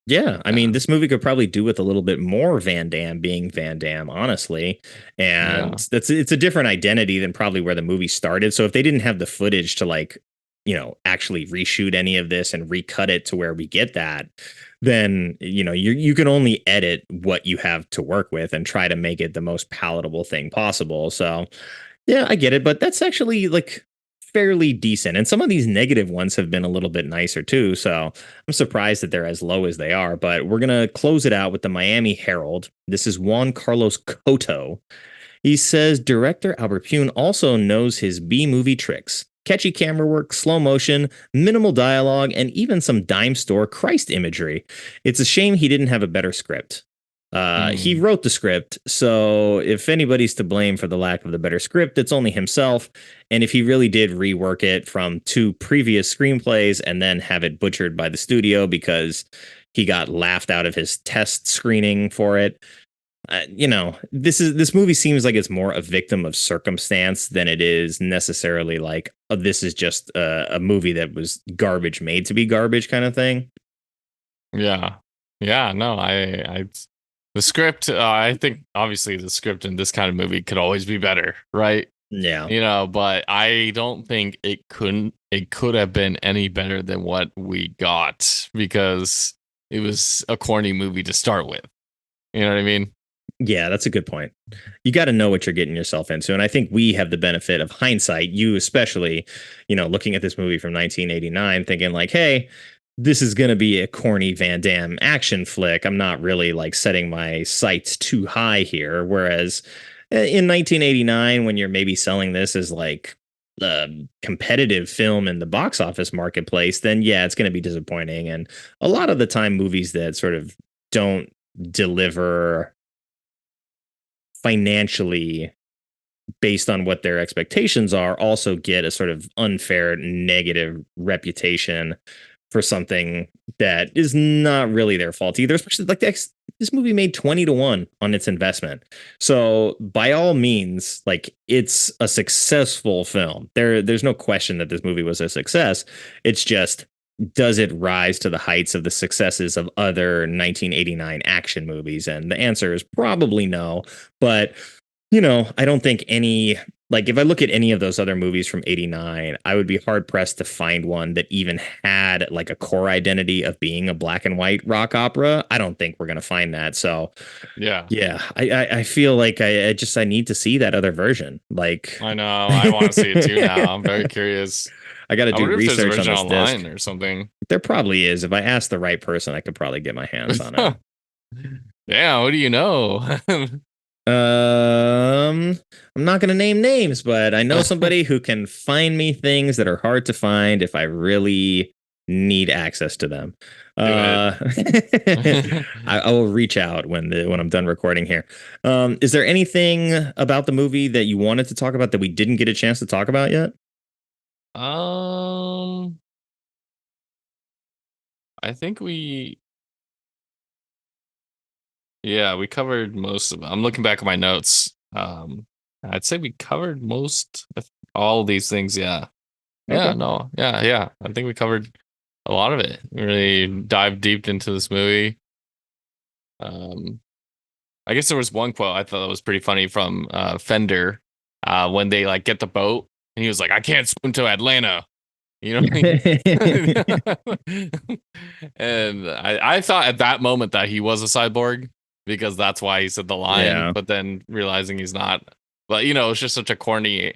Yeah, I mean, this movie could probably do with a little bit more Van Damme being Van Damme, honestly. And it's a different identity than probably where the movie started. So if they didn't have the footage to like, actually reshoot any of this and recut it to where we get that, then, you can only edit what you have to work with and try to make it the most palatable thing possible. So, yeah, I get it. But that's actually like fairly decent. And some of these negative ones have been a little bit nicer too. So I'm surprised that they're as low as they are. But we're going to close it out with the Miami Herald. This is Juan Carlos Cotto. He says director Albert Pyun also knows his B-movie tricks. Catchy camera work, slow motion, minimal dialogue, and even some dime store Christ imagery. It's a shame he didn't have a better script. He wrote the script, so if anybody's to blame for the lack of the better script, it's only himself. And if he really did rework it from 2 previous screenplays and then have it butchered by the studio because he got laughed out of his test screening for it, this movie seems like it's more a victim of circumstance than it is necessarily like, oh, this is just a movie that was garbage made to be garbage kind of thing. Yeah. No, the script, I think obviously the script in this kind of movie could always be better, right? Yeah. But I don't think it could have been any better than what we got, because it was a corny movie to start with. You know what I mean? Yeah, that's a good point. You got to know what you're getting yourself into. And I think we have the benefit of hindsight, you especially, looking at this movie from 1989, thinking like, hey, this is going to be a corny Van Damme action flick. I'm not really like setting my sights too high here. Whereas in 1989, when you're maybe selling this as like a competitive film in the box office marketplace, then yeah, it's going to be disappointing. And a lot of the time, movies that sort of don't deliver financially based on what their expectations are also get a sort of unfair negative reputation for something that is not really their fault either, especially like this movie made 20-1 on its investment. So by all means, like, it's a successful film. There's no question that this movie was a success. It's just, does it rise to the heights of the successes of other 1989 action movies? And the answer is probably no. But, I don't think if I look at any of those other movies from 89, I would be hard pressed to find one that even had like a core identity of being a black and white rock opera. I don't think we're going to find that. So Yeah. I feel like I need to see that other version. Like, I know. I want to see it too now. I'm very curious. I got to do research on this online disc or something. There probably is. If I ask the right person, I could probably get my hands on it. Yeah, what do you know? I'm not going to name names, but I know somebody who can find me things that are hard to find if I really need access to them. I will reach out when I'm done recording here. Is there anything about the movie that you wanted to talk about that we didn't get a chance to talk about yet? I think we covered most of them. I'm looking back at my notes. I'd say we covered most of all of these things. Yeah. Yeah, Okay. no. Yeah. I think we covered a lot of it. We really dived deep into this movie. I guess there was one quote I thought that was pretty funny from Fender when they like get the boat and he was like, "I can't swim to Atlanta." You know what I mean? And I thought at that moment that he was a cyborg because that's why he said the line, Yeah. but then realizing he's not. But it's just such a corny,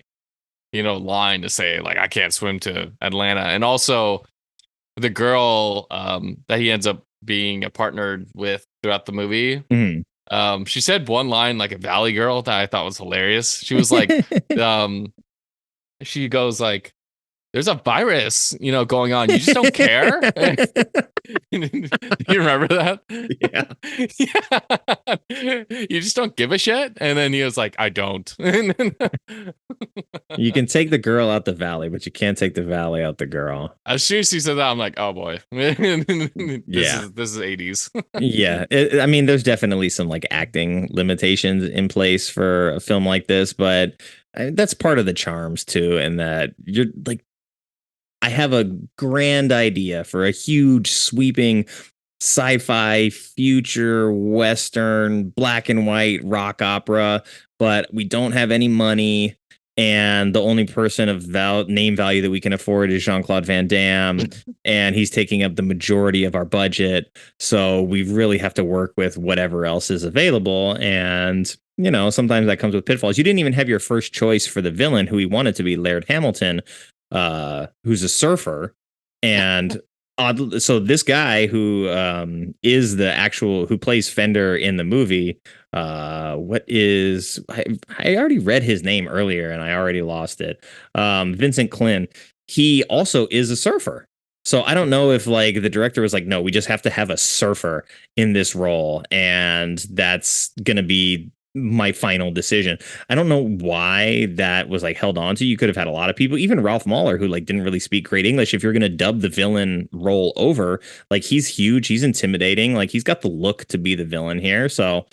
line to say, like, I can't swim to Atlanta. And also the girl that he ends up being a partner with throughout the movie. Mhm. She said one line like a Valley girl that I thought was hilarious. She was like, she goes like, "There's a virus, going on. You just don't care." You remember that? Yeah. You just don't give a shit. And then he was like, "I don't." You can take the girl out the valley, but you can't take the valley out the girl. As soon as he said that, I'm like, "Oh boy, this is 80s." Yeah, I mean, there's definitely some like acting limitations in place for a film like this, but that's part of the charms too. And that you're like, I have a grand idea for a huge sweeping sci-fi future western black and white rock opera, but we don't have any money, and the only person of name value that we can afford is Jean-Claude Van Damme, and he's taking up the majority of our budget, so we really have to work with whatever else is available. And sometimes that comes with pitfalls. You didn't even have your first choice for the villain, who he wanted to be Laird Hamilton, who's a surfer. And so this guy who is the actual who plays Fender in the movie, I already read his name earlier and I already lost it. Vincent Klyn. He also is a surfer. So I don't know if like the director was like, no, we just have to have a surfer in this role, and that's gonna be my final decision. I don't know why that was like held on to. You could have had a lot of people, even Ralph Mahler, who like didn't really speak great English. If you're going to dub the villain role over, like, he's huge, he's intimidating, like he's got the look to be the villain here. So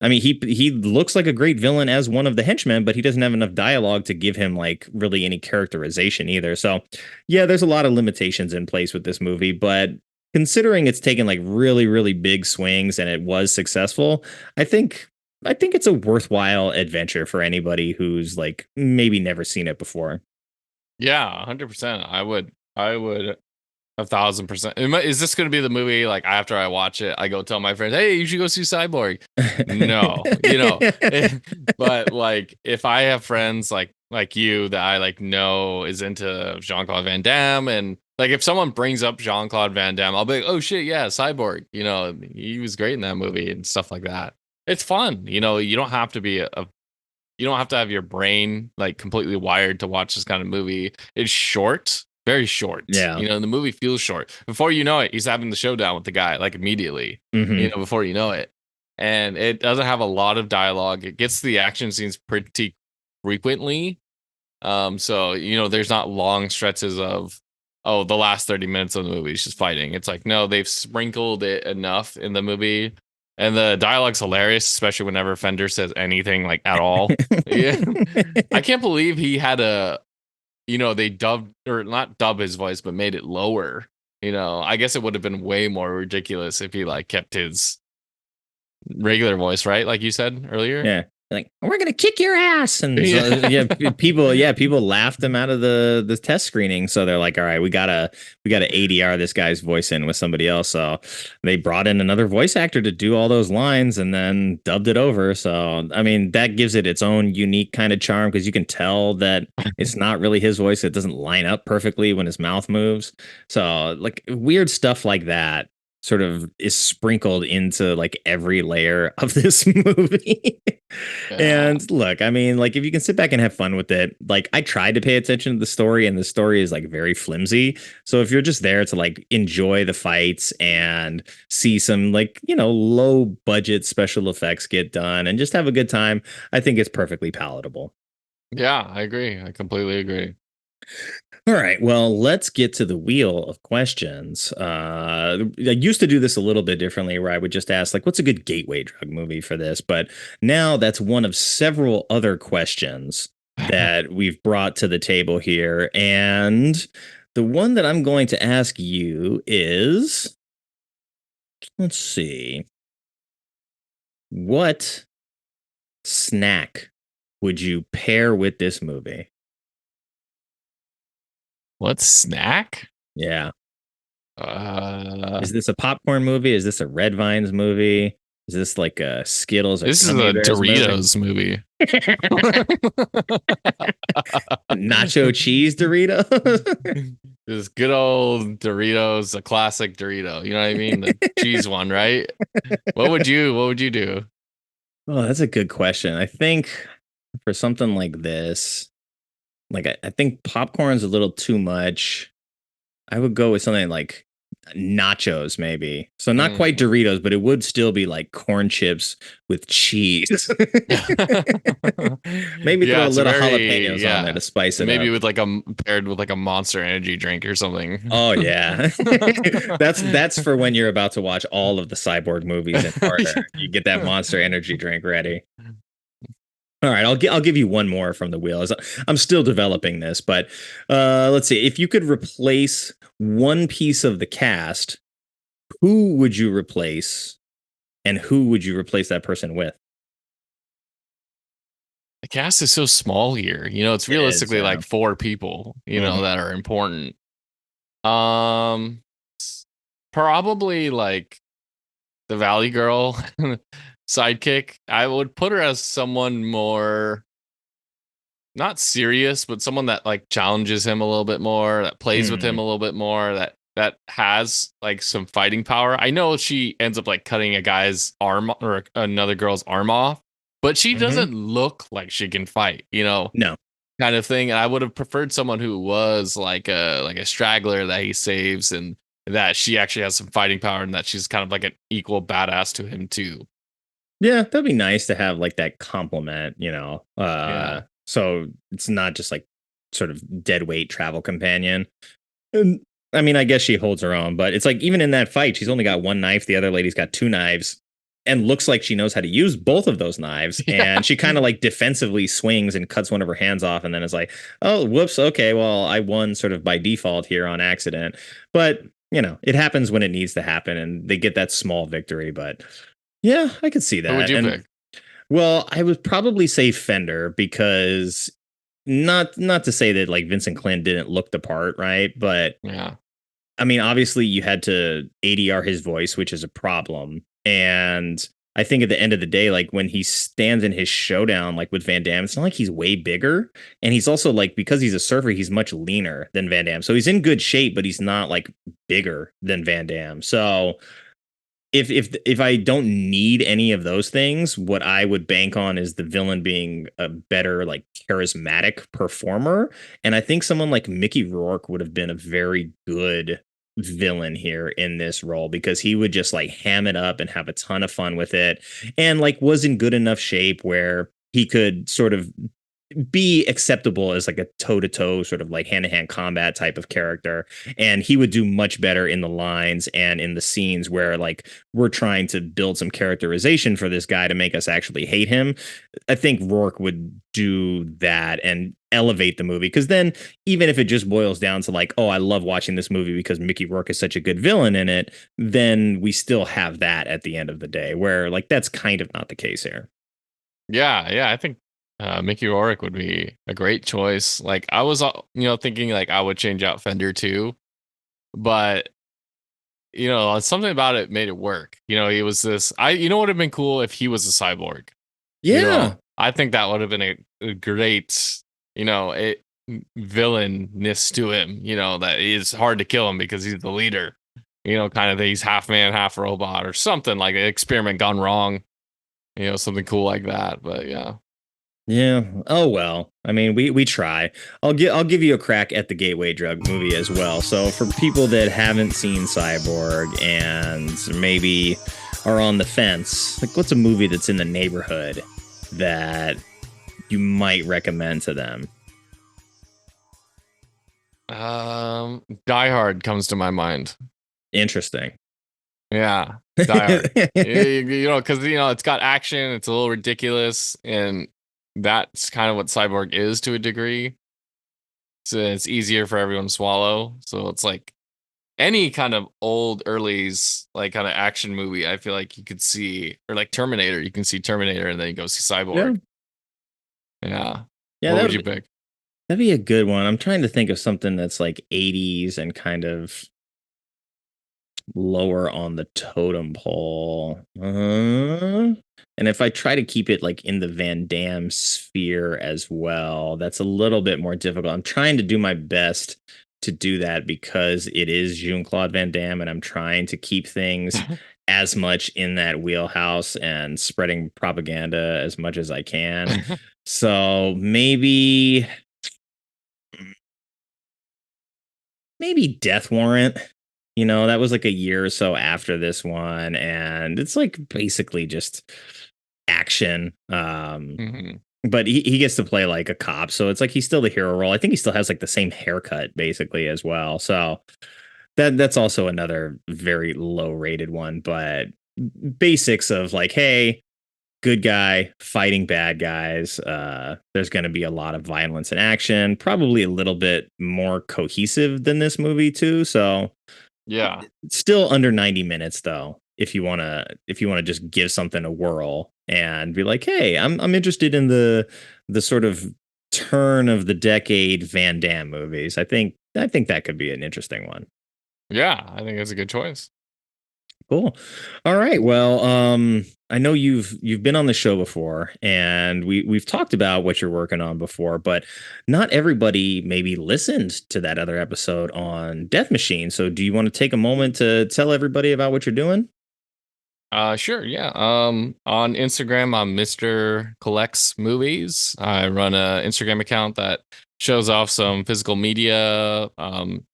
I mean, he looks like a great villain as one of the henchmen, but he doesn't have enough dialogue to give him like really any characterization either. So yeah, there's a lot of limitations in place with this movie, but considering it's taken like really, really big swings and it was successful, I think I think it's a worthwhile adventure for anybody who's like maybe never seen it before. Yeah, 100%. I would 1,000%. Is this going to be the movie like after I watch it, I go tell my friends, "Hey, you should go see Cyborg." No, but like if I have friends like you that I like know is into Jean-Claude Van Damme, and like if someone brings up Jean-Claude Van Damme, I'll be like, "Oh shit, yeah, Cyborg." He was great in that movie and stuff like that. It's fun. You don't have to be you don't have to have your brain like completely wired to watch this kind of movie. It's short, very short. Yeah. The movie feels short. Before you know it, he's having the showdown with the guy like immediately. Mhm. Before you know it. And it doesn't have a lot of dialogue. It gets the action scenes pretty frequently. So there's not long stretches of the last 30 minutes of the movie is just fighting. It's like, no, they've sprinkled it enough in the movie. And the dialogue's hilarious, especially whenever Fender says anything like at all. Yeah. I can't believe he had they dubbed or not dub his voice, but made it lower. I guess it would have been way more ridiculous if he like kept his regular voice, right? Like you said earlier. Yeah. Like, we're gonna kick your ass, and people laughed him out of the test screening. So they're like, all right, we gotta ADR this guy's voice in with somebody else. So they brought in another voice actor to do all those lines, and then dubbed it over. So I mean, that gives it its own unique kind of charm because you can tell that it's not really his voice. It doesn't line up perfectly when his mouth moves. So like weird stuff like that sort of is sprinkled into like every layer of this movie. And look, I mean, like if you can sit back and have fun with it, like I tried to pay attention to the story and the story is like very flimsy. So if you're just there to like enjoy the fights and see some like, low budget special effects get done and just have a good time, I think it's perfectly palatable. Yeah, I agree. I completely agree. All right. Well, let's get to the wheel of questions. I used to do this a little bit differently where I would just ask, like, what's a good gateway drug movie for this? But now that's one of several other questions that we've brought to the table here. And the one that I'm going to ask you is, let's see, what snack would you pair with this movie? What snack? Yeah. Is this a popcorn movie? Is this a Red Vines movie? Is this like a Skittles? Or this is a Doritos movie. Nacho cheese Dorito. This good old Doritos, a classic Dorito. You know what I mean? The cheese one, right? What would you do? Oh, that's a good question. I think for something like this, like I think popcorn's a little too much. I would go with something like nachos, maybe. So not quite Doritos, but it would still be like corn chips with cheese. Maybe throw a little jalapenos on there to spice it maybe up. with paired with like a Monster Energy drink or something. Oh yeah, that's for when you're about to watch all of the Cyborg movies in order. You get that Monster Energy drink ready. All right, I'll give you one more from the wheel. I'm still developing this, but let's see. If you could replace one piece of the cast, who would you replace, and who would you replace that person with? The cast is so small here. It's realistically like 4 people, that are important. Probably like the Valley Girl sidekick. I would put her as someone more not serious, but someone that like challenges him a little bit more, that plays with him a little bit more, that has like some fighting power. I know she ends up like cutting a guy's arm or another girl's arm off, but she doesn't look like she can fight, No. kind of thing. And I would have preferred someone who was like a straggler that he saves and that she actually has some fighting power and that she's kind of like an equal badass to him too. Yeah, that'd be nice to have like that compliment, So it's not just like sort of dead weight travel companion. And I mean, I guess she holds her own, but it's like even in that fight, she's only got one knife. The other lady's got 2 knives and looks like she knows how to use both of those knives. And she kind of like defensively swings and cuts one of her hands off. And then it's like, oh, whoops. Okay, well, I won sort of by default here on accident. But, it happens when it needs to happen. And they get that small victory. But yeah, I could see that. Who would you pick? Well, I would probably say Fender because not to say that like Vincent Klyn didn't look the part, right? But Yeah. I mean, obviously you had to ADR his voice, which is a problem. And I think at the end of the day, like when he stands in his showdown, like with Van Damme, it's not like he's way bigger. And he's also like, because he's a surfer, he's much leaner than Van Damme. So he's in good shape, but he's not like bigger than Van Damme. So if I don't need any of those things, what I would bank on is the villain being a better like charismatic performer. And I think someone like Mickey Rourke would have been a very good villain here in this role because he would just like ham it up and have a ton of fun with it and like was in good enough shape where he could sort of be acceptable as like a toe-to-toe sort of like hand-to-hand combat type of character, and he would do much better in the lines and in the scenes where like we're trying to build some characterization for this guy to make us actually hate him. I think Rourke would do that and elevate the movie, because then even if it just boils down to like, oh, I love watching this movie because Mickey Rourke is such a good villain in it, then we still have that at the end of the day, where like that's kind of not the case here. Yeah, I think Mickey Rourke would be a great choice. Like I was, thinking like I would change out Fender too, but something about it made it work. He was this. What would have been cool if he was a cyborg. Yeah. I think that would have been a great, villainness to him. That is hard to kill him because he's the leader. Kind of thing. He's half man, half robot, or something like an experiment gone wrong. Something cool like that. But yeah. Yeah. Oh well. I mean, we try. I'll give you a crack at the Gateway Drug movie as well. So for people that haven't seen Cyborg and maybe are on the fence, like what's a movie that's in the neighborhood that you might recommend to them? Die Hard comes to my mind. Interesting. Yeah. Die Hard. Because it's got action, it's a little ridiculous, and that's kind of what Cyborg is to a degree. So it's easier for everyone to swallow. So it's like any kind of old early's like kind of action movie, I feel like you could see, or like Terminator, you can see Terminator and then you go see Cyborg. Yeah. What would you pick? That'd be a good one. I'm trying to think of something that's like 80s and kind of lower on the totem pole. And if I try to keep it like in the Van Damme sphere as well, that's a little bit more difficult. I'm trying to do my best to do that because it is Jean-Claude Van Damme, and I'm trying to keep things as much in that wheelhouse and spreading propaganda as much as I can. So maybe Death Warrant. That was like a year or so after this one, and it's like basically just action. But he gets to play like a cop, so it's like he's still the hero role. I think he still has like the same haircut basically as well. So that's also another very low rated one, but basics of like, hey, good guy fighting bad guys. There's going to be a lot of violence and action, probably a little bit more cohesive than this movie too. So yeah, still under 90 minutes though. If you want to just give something a whirl and be like, hey, I'm interested in the sort of turn of the decade Van Damme movies. I think that could be an interesting one. Yeah, I think that's a good choice. Cool. All right. Well, I know you've been on the show before, and we've talked about what you're working on before, but not everybody maybe listened to that other episode on Death Machine. So, do you want to take a moment to tell everybody about what you're doing? Sure. Yeah. On Instagram, I'm Mr. Collects Movies. I run a Instagram account that shows off some physical media,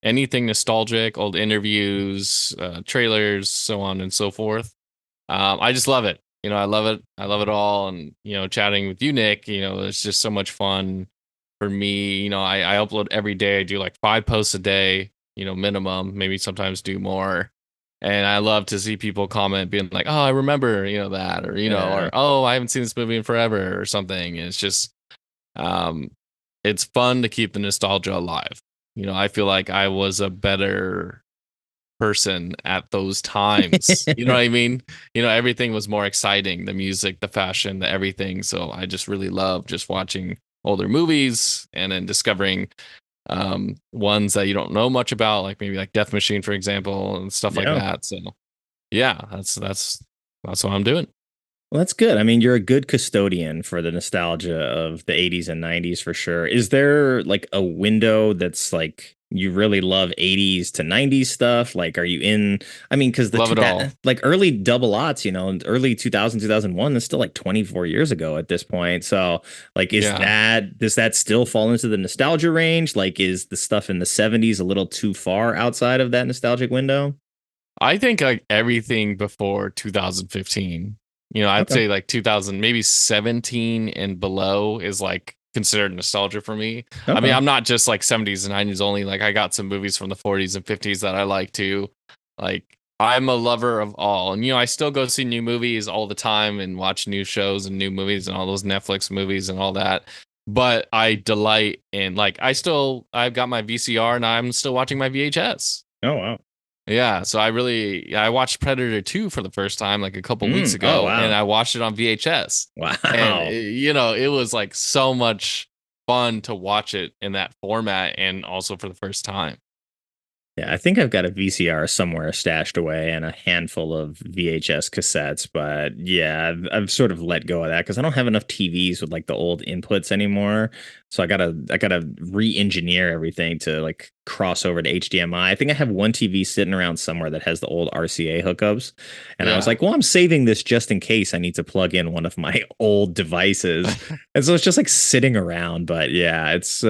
anything nostalgic, old interviews, trailers, so on and so forth. I just love it. I love it. I love it all. And, chatting with you, Nick, it's just so much fun for me. I upload every day. I do like 5 posts a day, minimum, maybe sometimes do more. And I love to see people comment being like, oh, I remember, that, or, or, oh, I haven't seen this movie in forever or something. And it's just, it's fun to keep the nostalgia alive. I feel like I was a better person at those times. You know what I mean? Everything was more exciting, the music, the fashion, the everything. So I just really love just watching older movies and then discovering ones that you don't know much about, like maybe like Death Machine, for example, and stuff like that. So yeah, that's what I'm doing. Well, that's good. I mean, you're a good custodian for the nostalgia of the 80s and 90s for sure. Is there like a window that's like you really love 80s to 90s stuff? Like, are you in? I mean, because Love it all. like early double aughts, early 2000, 2001, that's still like 24 years ago at this point. So, like, does that still fall into the nostalgia range? Like, is the stuff in the 70s a little too far outside of that nostalgic window? I think like everything before 2015. I'd say like 2000, maybe 17 and below is like considered nostalgia for me. Okay. I mean, I'm not just like 70s and 90s only. Like I got some movies from the 40s and 50s that I like too. Like I'm a lover of all. And, I still go see new movies all the time and watch new shows and new movies and all those Netflix movies and all that. But I delight in like, I've got my VCR and I'm still watching my VHS. Oh, wow. Yeah, so I watched Predator 2 for the first time like a couple weeks ago, and I watched it on VHS. Wow. And it was like so much fun to watch it in that format and also for the first time. Yeah, I think I've got a VCR somewhere stashed away and a handful of VHS cassettes, but yeah, I've sort of let go of that because I don't have enough TVs with like the old inputs anymore. So I gotta re-engineer everything to like cross over to HDMI. I think I have one TV sitting around somewhere that has the old RCA hookups, and I was like, well, I'm saving this just in case I need to plug in one of my old devices, and so it's just like sitting around. But yeah, it's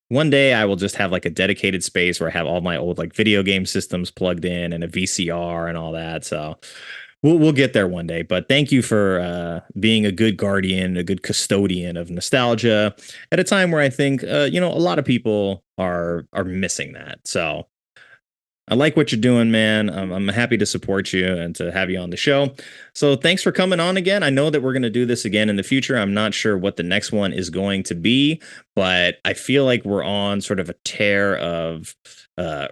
One day I will just have like a dedicated space where I have all my old like video game systems plugged in and a VCR and all that. So we'll get there one day. But thank you for being a good guardian, a good custodian of nostalgia at a time where I think a lot of people are missing that. So I like what you're doing, man. I'm happy to support you and to have you on the show. So thanks for coming on again. I know that we're going to do this again in the future. I'm not sure what the next one is going to be, but I feel like we're on sort of a tear of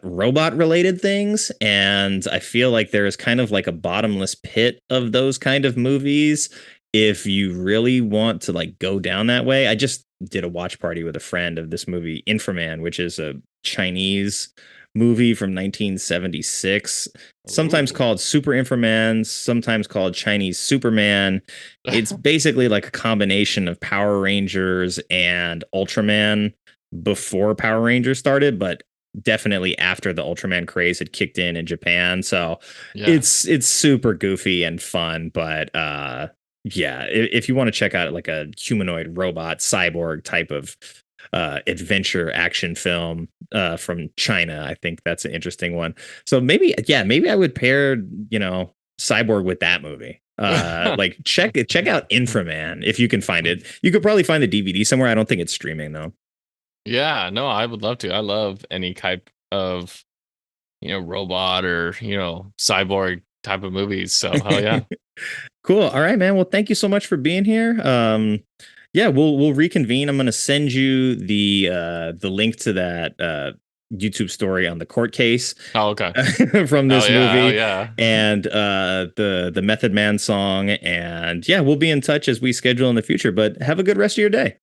robot related things. And I feel like there is kind of like a bottomless pit of those kind of movies. If you really want to like go down that way, I just did a watch party with a friend of this movie Inframan, which is a Chinese movie from 1976, sometimes called Super Inframan, sometimes called Chinese Superman. It's basically like a combination of Power Rangers and Ultraman before Power Rangers started, but definitely after the Ultraman craze had kicked in Japan. So it's super goofy and fun, but if you want to check out like a humanoid robot cyborg type of adventure action film from China, I think that's an interesting one. So maybe I would pair Cyborg with that movie. Like check out Inframan if you can find it. You could probably find the DVD somewhere. I don't think it's streaming though. Yeah, no, I would love to. I love any type of robot or cyborg type of movies. So hell yeah. Cool. All right, man. Well, thank you so much for being here. We'll reconvene. I'm going to send you the link to that YouTube story on the court case. Oh, okay. From this movie. Oh, yeah. And the Method Man song. And we'll be in touch as we schedule in the future. But have a good rest of your day.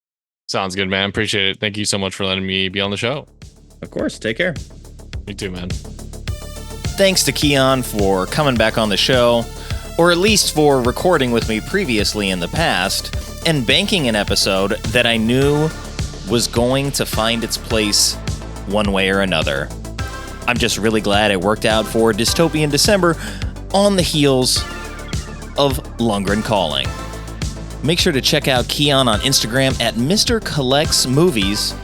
Sounds good, man. Appreciate it. Thank you so much for letting me be on the show. Of course. Take care. You too, man. Thanks to Kion for coming back on the show, or at least for recording with me previously in the past, and banking an episode that I knew was going to find its place one way or another. I'm just really glad it worked out for Dystopian December on the heels of Lundgren Calling. Make sure to check out Kion on Instagram at Mr. Collects Movies,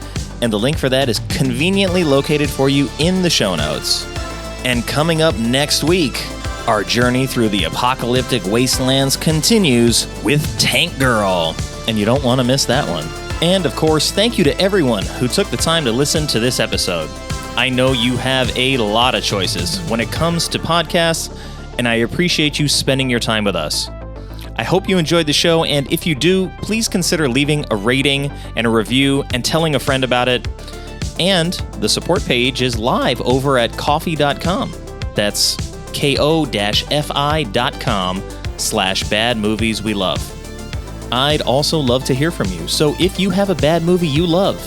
and the link for that is conveniently located for you in the show notes. And coming up next week, our journey through the apocalyptic wastelands continues with Tank Girl, and you don't want to miss that one. And of course, thank you to everyone who took the time to listen to this episode. I know you have a lot of choices when it comes to podcasts, and I appreciate you spending your time with us. I hope you enjoyed the show, and if you do, please consider leaving a rating and a review and telling a friend about it. And the support page is live over at ko-fi.com. That's ko-fi.com/badmovieswelove. I'd also love to hear from you, so if you have a bad movie you love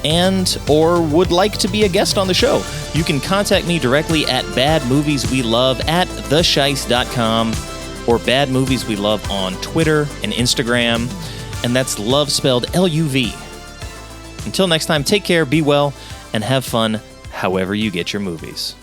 and or would like to be a guest on the show, you can contact me directly at badmovieswelove@theshice.com or badmovieswelove on Twitter and Instagram, and that's love spelled L-U-V. Until next time, take care, be well, and have fun however you get your movies.